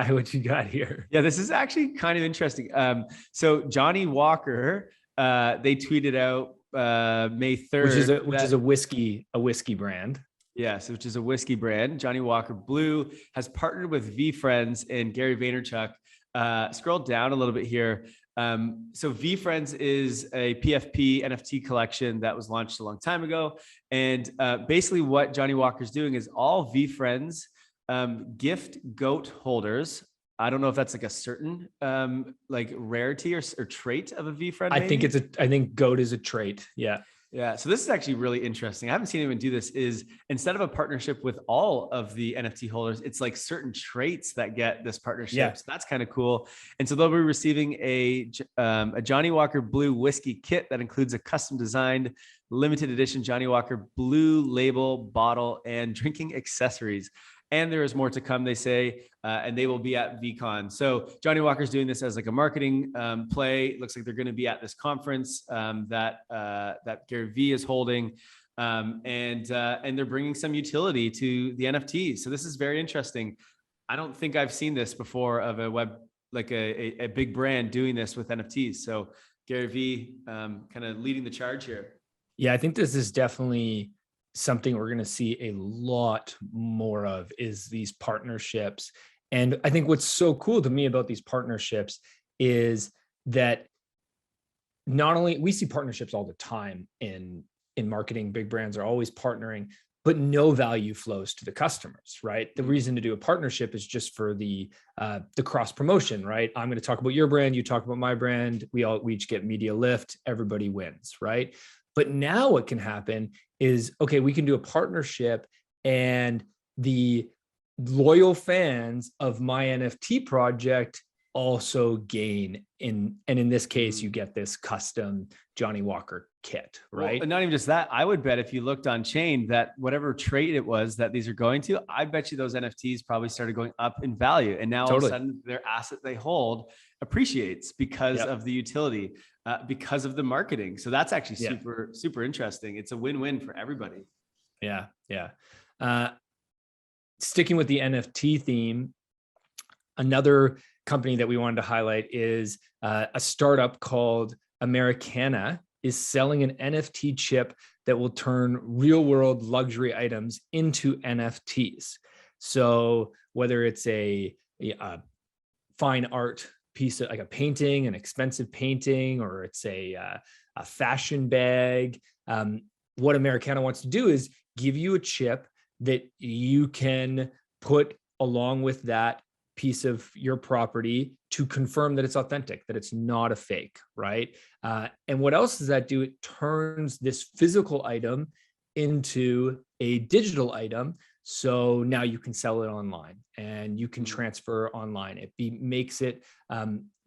what you got here? Yeah, this is actually kind of interesting. So Johnny Walker, they tweeted out May 3rd, which is a whiskey brand. Yes, which is a whiskey brand. Johnny Walker Blue has partnered with VFriends and Gary Vaynerchuk. Scroll down a little bit here. So VFriends is a PFP NFT collection that was launched a long time ago. And basically what Johnny Walker's doing is all VFriends gift goat holders. I don't know if that's like a certain like rarity or trait of a VFriend. I think goat is a trait. Yeah. Yeah. So this is actually really interesting. I haven't seen anyone do this. Is instead of a partnership with all of the NFT holders, it's like certain traits that get this partnership. Yeah. So that's kind of cool. And so they'll be receiving a Johnny Walker Blue whiskey kit that includes a custom designed limited edition Johnny Walker Blue label, bottle, and drinking accessories. And there is more to come, they say, and they will be at VCon. So Johnny Walker's doing this as like a marketing play. It looks like they're going to be at this conference that Gary V is holding, and they're bringing some utility to the NFTs. So this is very interesting. I don't think I've seen this before of a big brand doing this with NFTs. So Gary V kind of leading the charge here. Yeah, I think this is definitely something we're going to see a lot more of, is these partnerships. And I think what's so cool to me about these partnerships is that not only we see partnerships all the time in marketing, big brands are always partnering, but no value flows to the customers, right? The reason to do a partnership is just for the cross promotion, right? I'm going to talk about your brand, you talk about my brand, we each get media lift, everybody wins, right? But now what can happen is, okay, we can do a partnership and the loyal fans of my NFT project also gain and in this case, you get this custom Johnny Walker kit, right? Well, and not even just that, I would bet if you looked on chain that whatever trait it was that these are going to, I bet you those NFTs probably started going up in value. And now all of a sudden their asset they hold appreciates because of the utility, because of the marketing. So that's actually super, super interesting. It's a win-win for everybody. Yeah. Yeah. Sticking with the NFT theme, another company that we wanted to highlight is a startup called Americana is selling an NFT chip that will turn real world luxury items into NFTs. So whether it's a fine art piece of like a painting, an expensive painting, or it's a fashion bag, what Americana wants to do is give you a chip that you can put along with that piece of your property to confirm that it's authentic, that it's not a fake, right? And what else does that do? It turns this physical item into a digital item. So now you can sell it online and you can transfer online. It makes it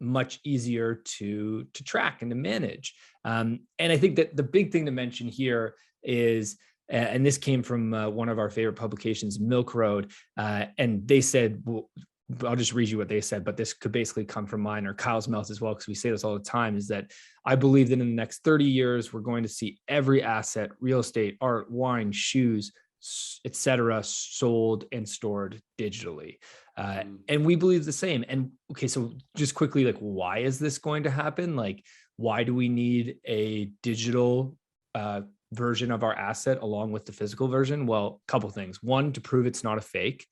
much easier to track and to manage. And I think that the big thing to mention here is, and this came from one of our favorite publications, Milk Road, and they said, well, I'll just read you what they said, but this could basically come from mine or Kyle's mouth as well, because we say this all the time, is that I believe that in the next 30 years, we're going to see every asset, real estate, art, wine, shoes, etc., sold and stored digitally. And we believe the same. And okay, so just quickly, like, why is this going to happen? Like, why do we need a digital version of our asset along with the physical version? Well, a couple things. One, to prove it's not a fake.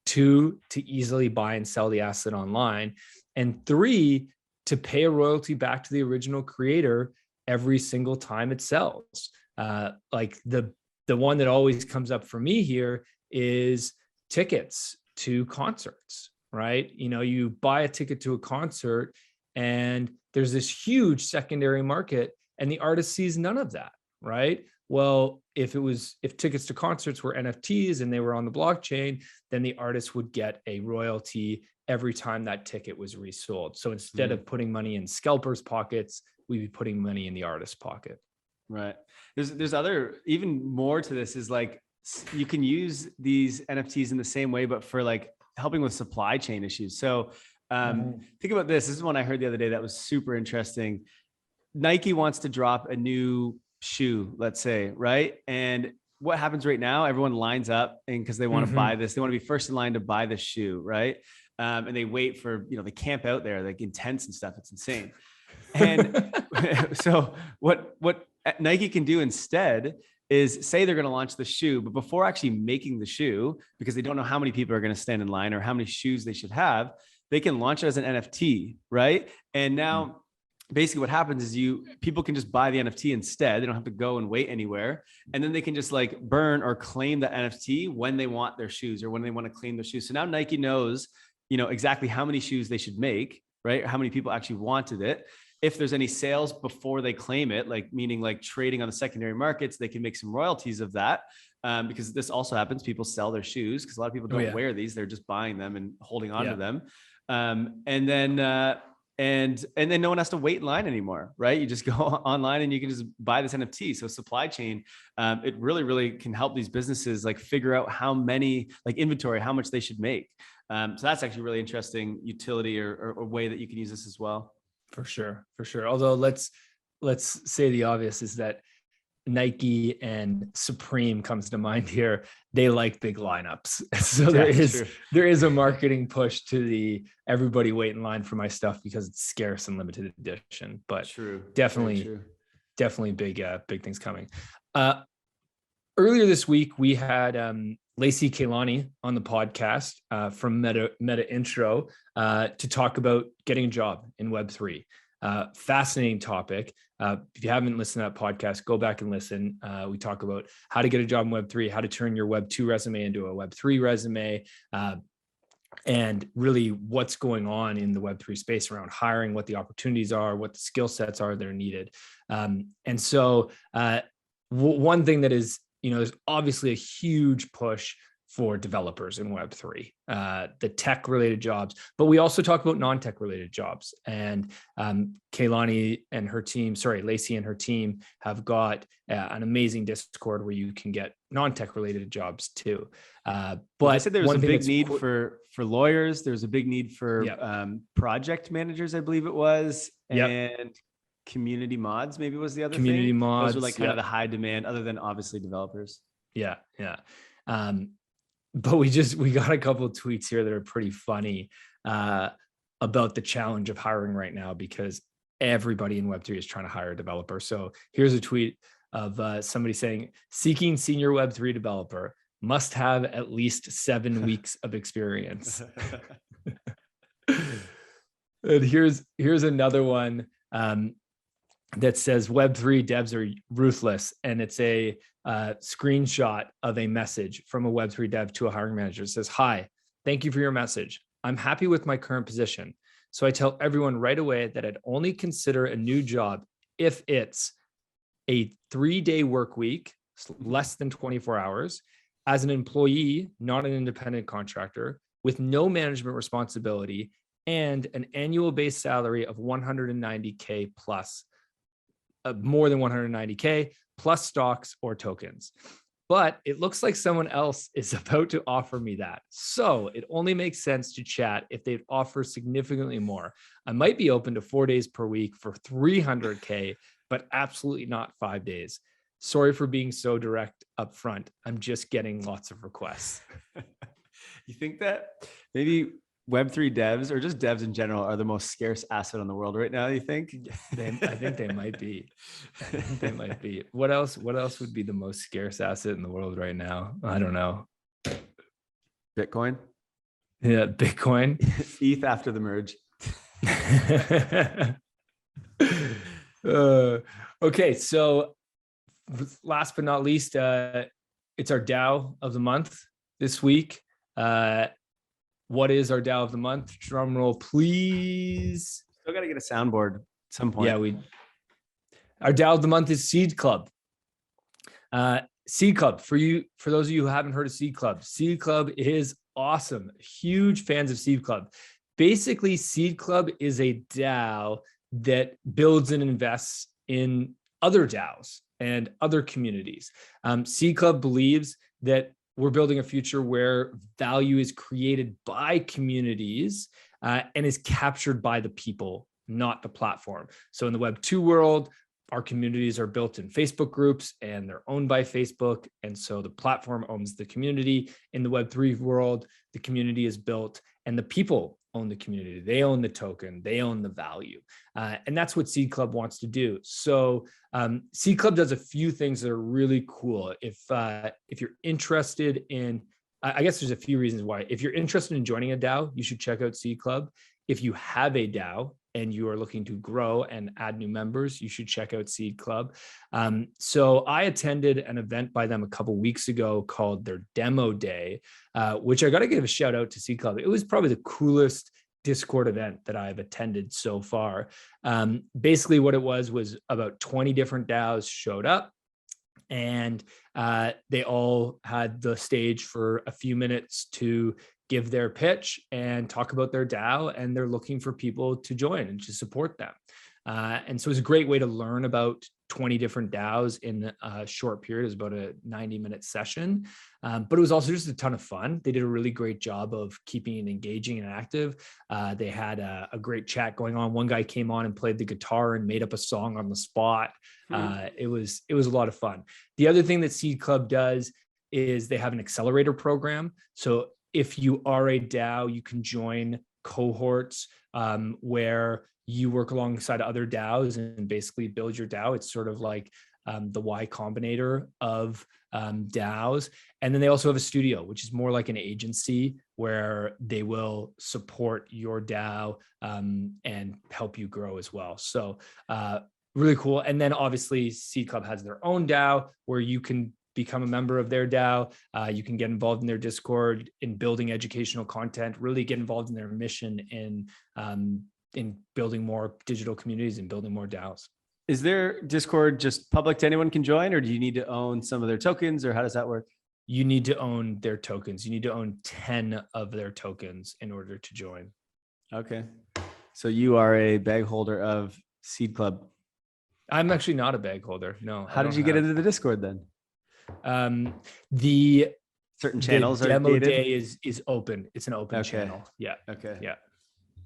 Two, to easily buy and sell the asset online. And three, to pay a royalty back to the original creator every single time it sells. Like the one that always comes up for me here is tickets to concerts, right? You buy a ticket to a concert and there's this huge secondary market and the artist sees none of that, right? Well, if tickets to concerts were NFTs and they were on the blockchain, then the artist would get a royalty every time that ticket was resold. So instead of putting money in scalpers' pockets, we'd be putting money in the artist's pocket. Right. There's other, even more to this, is like, you can use these NFTs in the same way, but for like helping with supply chain issues. So think about this. This is one I heard the other day that was super interesting. Nike wants to drop a new shoe, let's say, right? And what happens right now, everyone lines up and because they want to buy this, they want to be first in line to buy this shoe, right? And they wait for, they camp out there like in tents and stuff. It's insane. And so what Nike can do instead is say they're going to launch the shoe, but before actually making the shoe, because they don't know how many people are going to stand in line or how many shoes they should have, they can launch it as an NFT, right? And now basically what happens is people can just buy the NFT instead. They don't have to go and wait anywhere. And then they can just like burn or claim the NFT when they want their shoes or when they want to claim their shoes. So now Nike knows, exactly how many shoes they should make, right? Or how many people actually wanted it. If there's any sales before they claim it, like meaning like trading on the secondary markets, they can make some royalties of that. Because this also happens. People sell their shoes because a lot of people don't wear these. They're just buying them and holding on to them. And then no one has to wait in line anymore, right? You just go online and you can just buy this NFT. So supply chain, it really, really can help these businesses like figure out how many, like inventory, how much they should make. So that's actually really interesting utility or way that you can use this as well. For sure. Although let's say the obvious is that Nike and Supreme comes to mind here. They like big lineups. So there is a marketing push to everybody wait in line for my stuff because it's scarce and limited edition, but definitely big things coming. Earlier this week, we had Lacey Kaylani on the podcast from Meta Intro to talk about getting a job in Web3. Fascinating topic. If you haven't listened to that podcast, go back and listen. We talk about how to get a job in Web3, how to turn your Web2 resume into a Web3 resume, and really what's going on in the Web3 space around hiring, what the opportunities are, what the skill sets are that are needed. And so one thing that is, there's obviously a huge push for developers in Web3, the tech related jobs, but we also talk about non-tech related jobs. And Lacey and her team have got an amazing Discord where you can get non-tech related jobs too. But I said there was a big need for lawyers. There's a big need for project managers, I believe it was. And community mods maybe was the other community thing. Mods. Those were like kind of the high demand other than obviously developers. Yeah. But we got a couple of tweets here that are pretty funny about the challenge of hiring right now because everybody in Web3 is trying to hire a developer. So here's a tweet of somebody saying, seeking senior Web3 developer, must have at least 7 weeks of experience. And here's another one that says Web3 devs are ruthless. And it's a screenshot of a message from a Web3 dev to a hiring manager. It says, "Hi, thank you for your message. I'm happy with my current position. So I tell everyone right away that I'd only consider a new job if it's a 3-day work week, less than 24 hours, as an employee, not an independent contractor, with no management responsibility, and an annual base salary of 190K plus, more than 190K plus stocks or tokens. But it looks like someone else is about to offer me that. So it only makes sense to chat if they'd offer significantly more. I might be open to 4 days per week for 300K, but absolutely not 5 days. Sorry for being so direct up front. I'm just getting lots of requests." You think that maybe Web3 devs or just devs in general are the most scarce asset in the world right now, you think? I think they might be. What else would be the most scarce asset in the world right now? I don't know. Bitcoin? Yeah, Bitcoin. ETH after the merge. Okay, so last but not least, it's our DAO of the month this week. What is our DAO of the month? Drum roll, please. Still got to get a soundboard at some point. Yeah, our DAO of the month is Seed Club. Seed Club, for those of you who haven't heard of Seed Club is awesome. Huge fans of Seed Club. Basically, Seed Club is a DAO that builds and invests in other DAOs and other communities. Seed Club believes that we're building a future where value is created by communities and is captured by the people, not the platform. So in the Web2 world, our communities are built in Facebook groups and they're owned by Facebook. And so the platform owns the community. In the Web3 world, the community is built and the people own the community. They own the token, they own the value. And that's what Seed Club wants to do. So Seed Club does a few things that are really cool. If you're interested in, I guess there's a few reasons why. If you're interested in joining a DAO, you should check out Seed Club. If you have a DAO and you are looking to grow and add new members, you should check out Seed Club. So I attended an event by them a couple of weeks ago called their Demo Day, which I got to give a shout out to Seed Club. It was probably the coolest Discord event that I've attended so far. Basically what it was about 20 different DAOs showed up, and they all had the stage for a few minutes to give their pitch and talk about their DAO, and they're looking for people to join and to support them. And so it was a great way to learn about 20 different DAOs in a short period. It was about a 90-minute session, but it was also just a ton of fun. They did a really great job of keeping it engaging and active. They had a great chat going on. One guy came on and played the guitar and made up a song on the spot. It was a lot of fun. The other thing that Seed Club does is they have an accelerator program. So if you are a DAO, you can join cohorts where you work alongside other DAOs and basically build your DAO. It's sort of like the Y Combinator of DAOs. And then they also have a studio, which is more like an agency where they will support your DAO and help you grow as well. So really cool. And then obviously Seed Club has their own DAO where you can become a member of their DAO. You can get involved in their Discord in building educational content, really get involved in their mission in building more digital communities and building more DAOs. Is their Discord just public to anyone can join, or do you need to own some of their tokens, or how does that work? You need to own their tokens. You need to own 10 of their tokens in order to join. Okay. So you are a bag holder of Seed Club. I'm actually not a bag holder. No. How did you get into the Discord then? The certain channels the are demo gated? day is open. It's an open channel. Yeah. Okay. Yeah.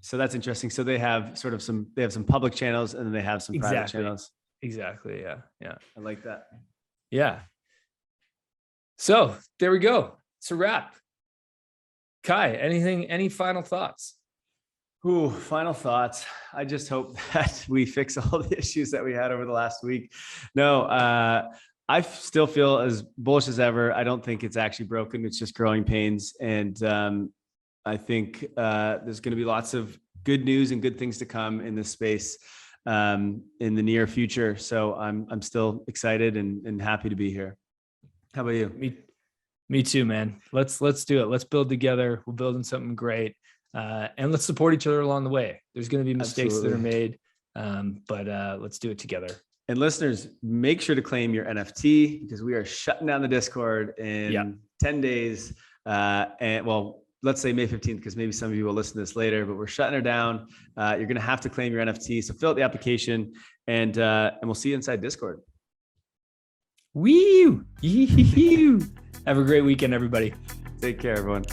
So that's interesting. So they have some public channels and then they have some private channels. Exactly. Yeah. Yeah. I like that. Yeah. So there we go. It's a wrap. Kai, any final thoughts? Ooh, final thoughts. I just hope that we fix all the issues that we had over the last week. No, I still feel as bullish as ever. I don't think it's actually broken. It's just growing pains. And I think there's going to be lots of good news and good things to come in this space in the near future. So I'm still excited and happy to be here. How about you? Me too, man. Let's do it. Let's build together. We're building something great. And let's support each other along the way. There's going to be mistakes that are made, but let's do it together. And listeners, make sure to claim your NFT because we are shutting down the Discord in 10 days. And well, let's say May 15th, because maybe some of you will listen to this later, but we're shutting her down. You're going to have to claim your NFT. So fill out the application and we'll see you inside Discord. Woo! Have a great weekend, everybody. Take care, everyone.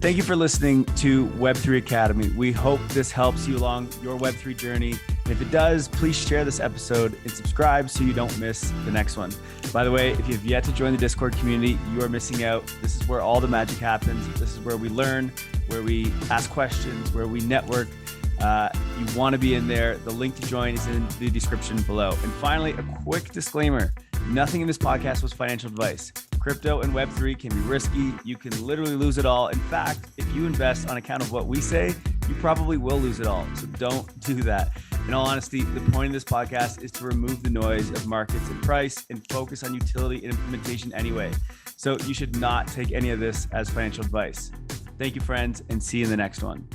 Thank you for listening to Web3 Academy. We hope this helps you along your Web3 journey. And if it does, please share this episode and subscribe so you don't miss the next one. By the way, if you have yet to join the Discord community, you are missing out. This is where all the magic happens. This is where we learn, where we ask questions, where we network. You want to be in there. The link to join is in the description below. And finally, a quick disclaimer. Nothing in this podcast was financial advice. Crypto and Web3 can be risky. You can literally lose it all. In fact, if you invest on account of what we say, you probably will lose it all. So don't do that. In all honesty, the point of this podcast is to remove the noise of markets and price and focus on utility and implementation anyway. So you should not take any of this as financial advice. Thank you, friends, and see you in the next one.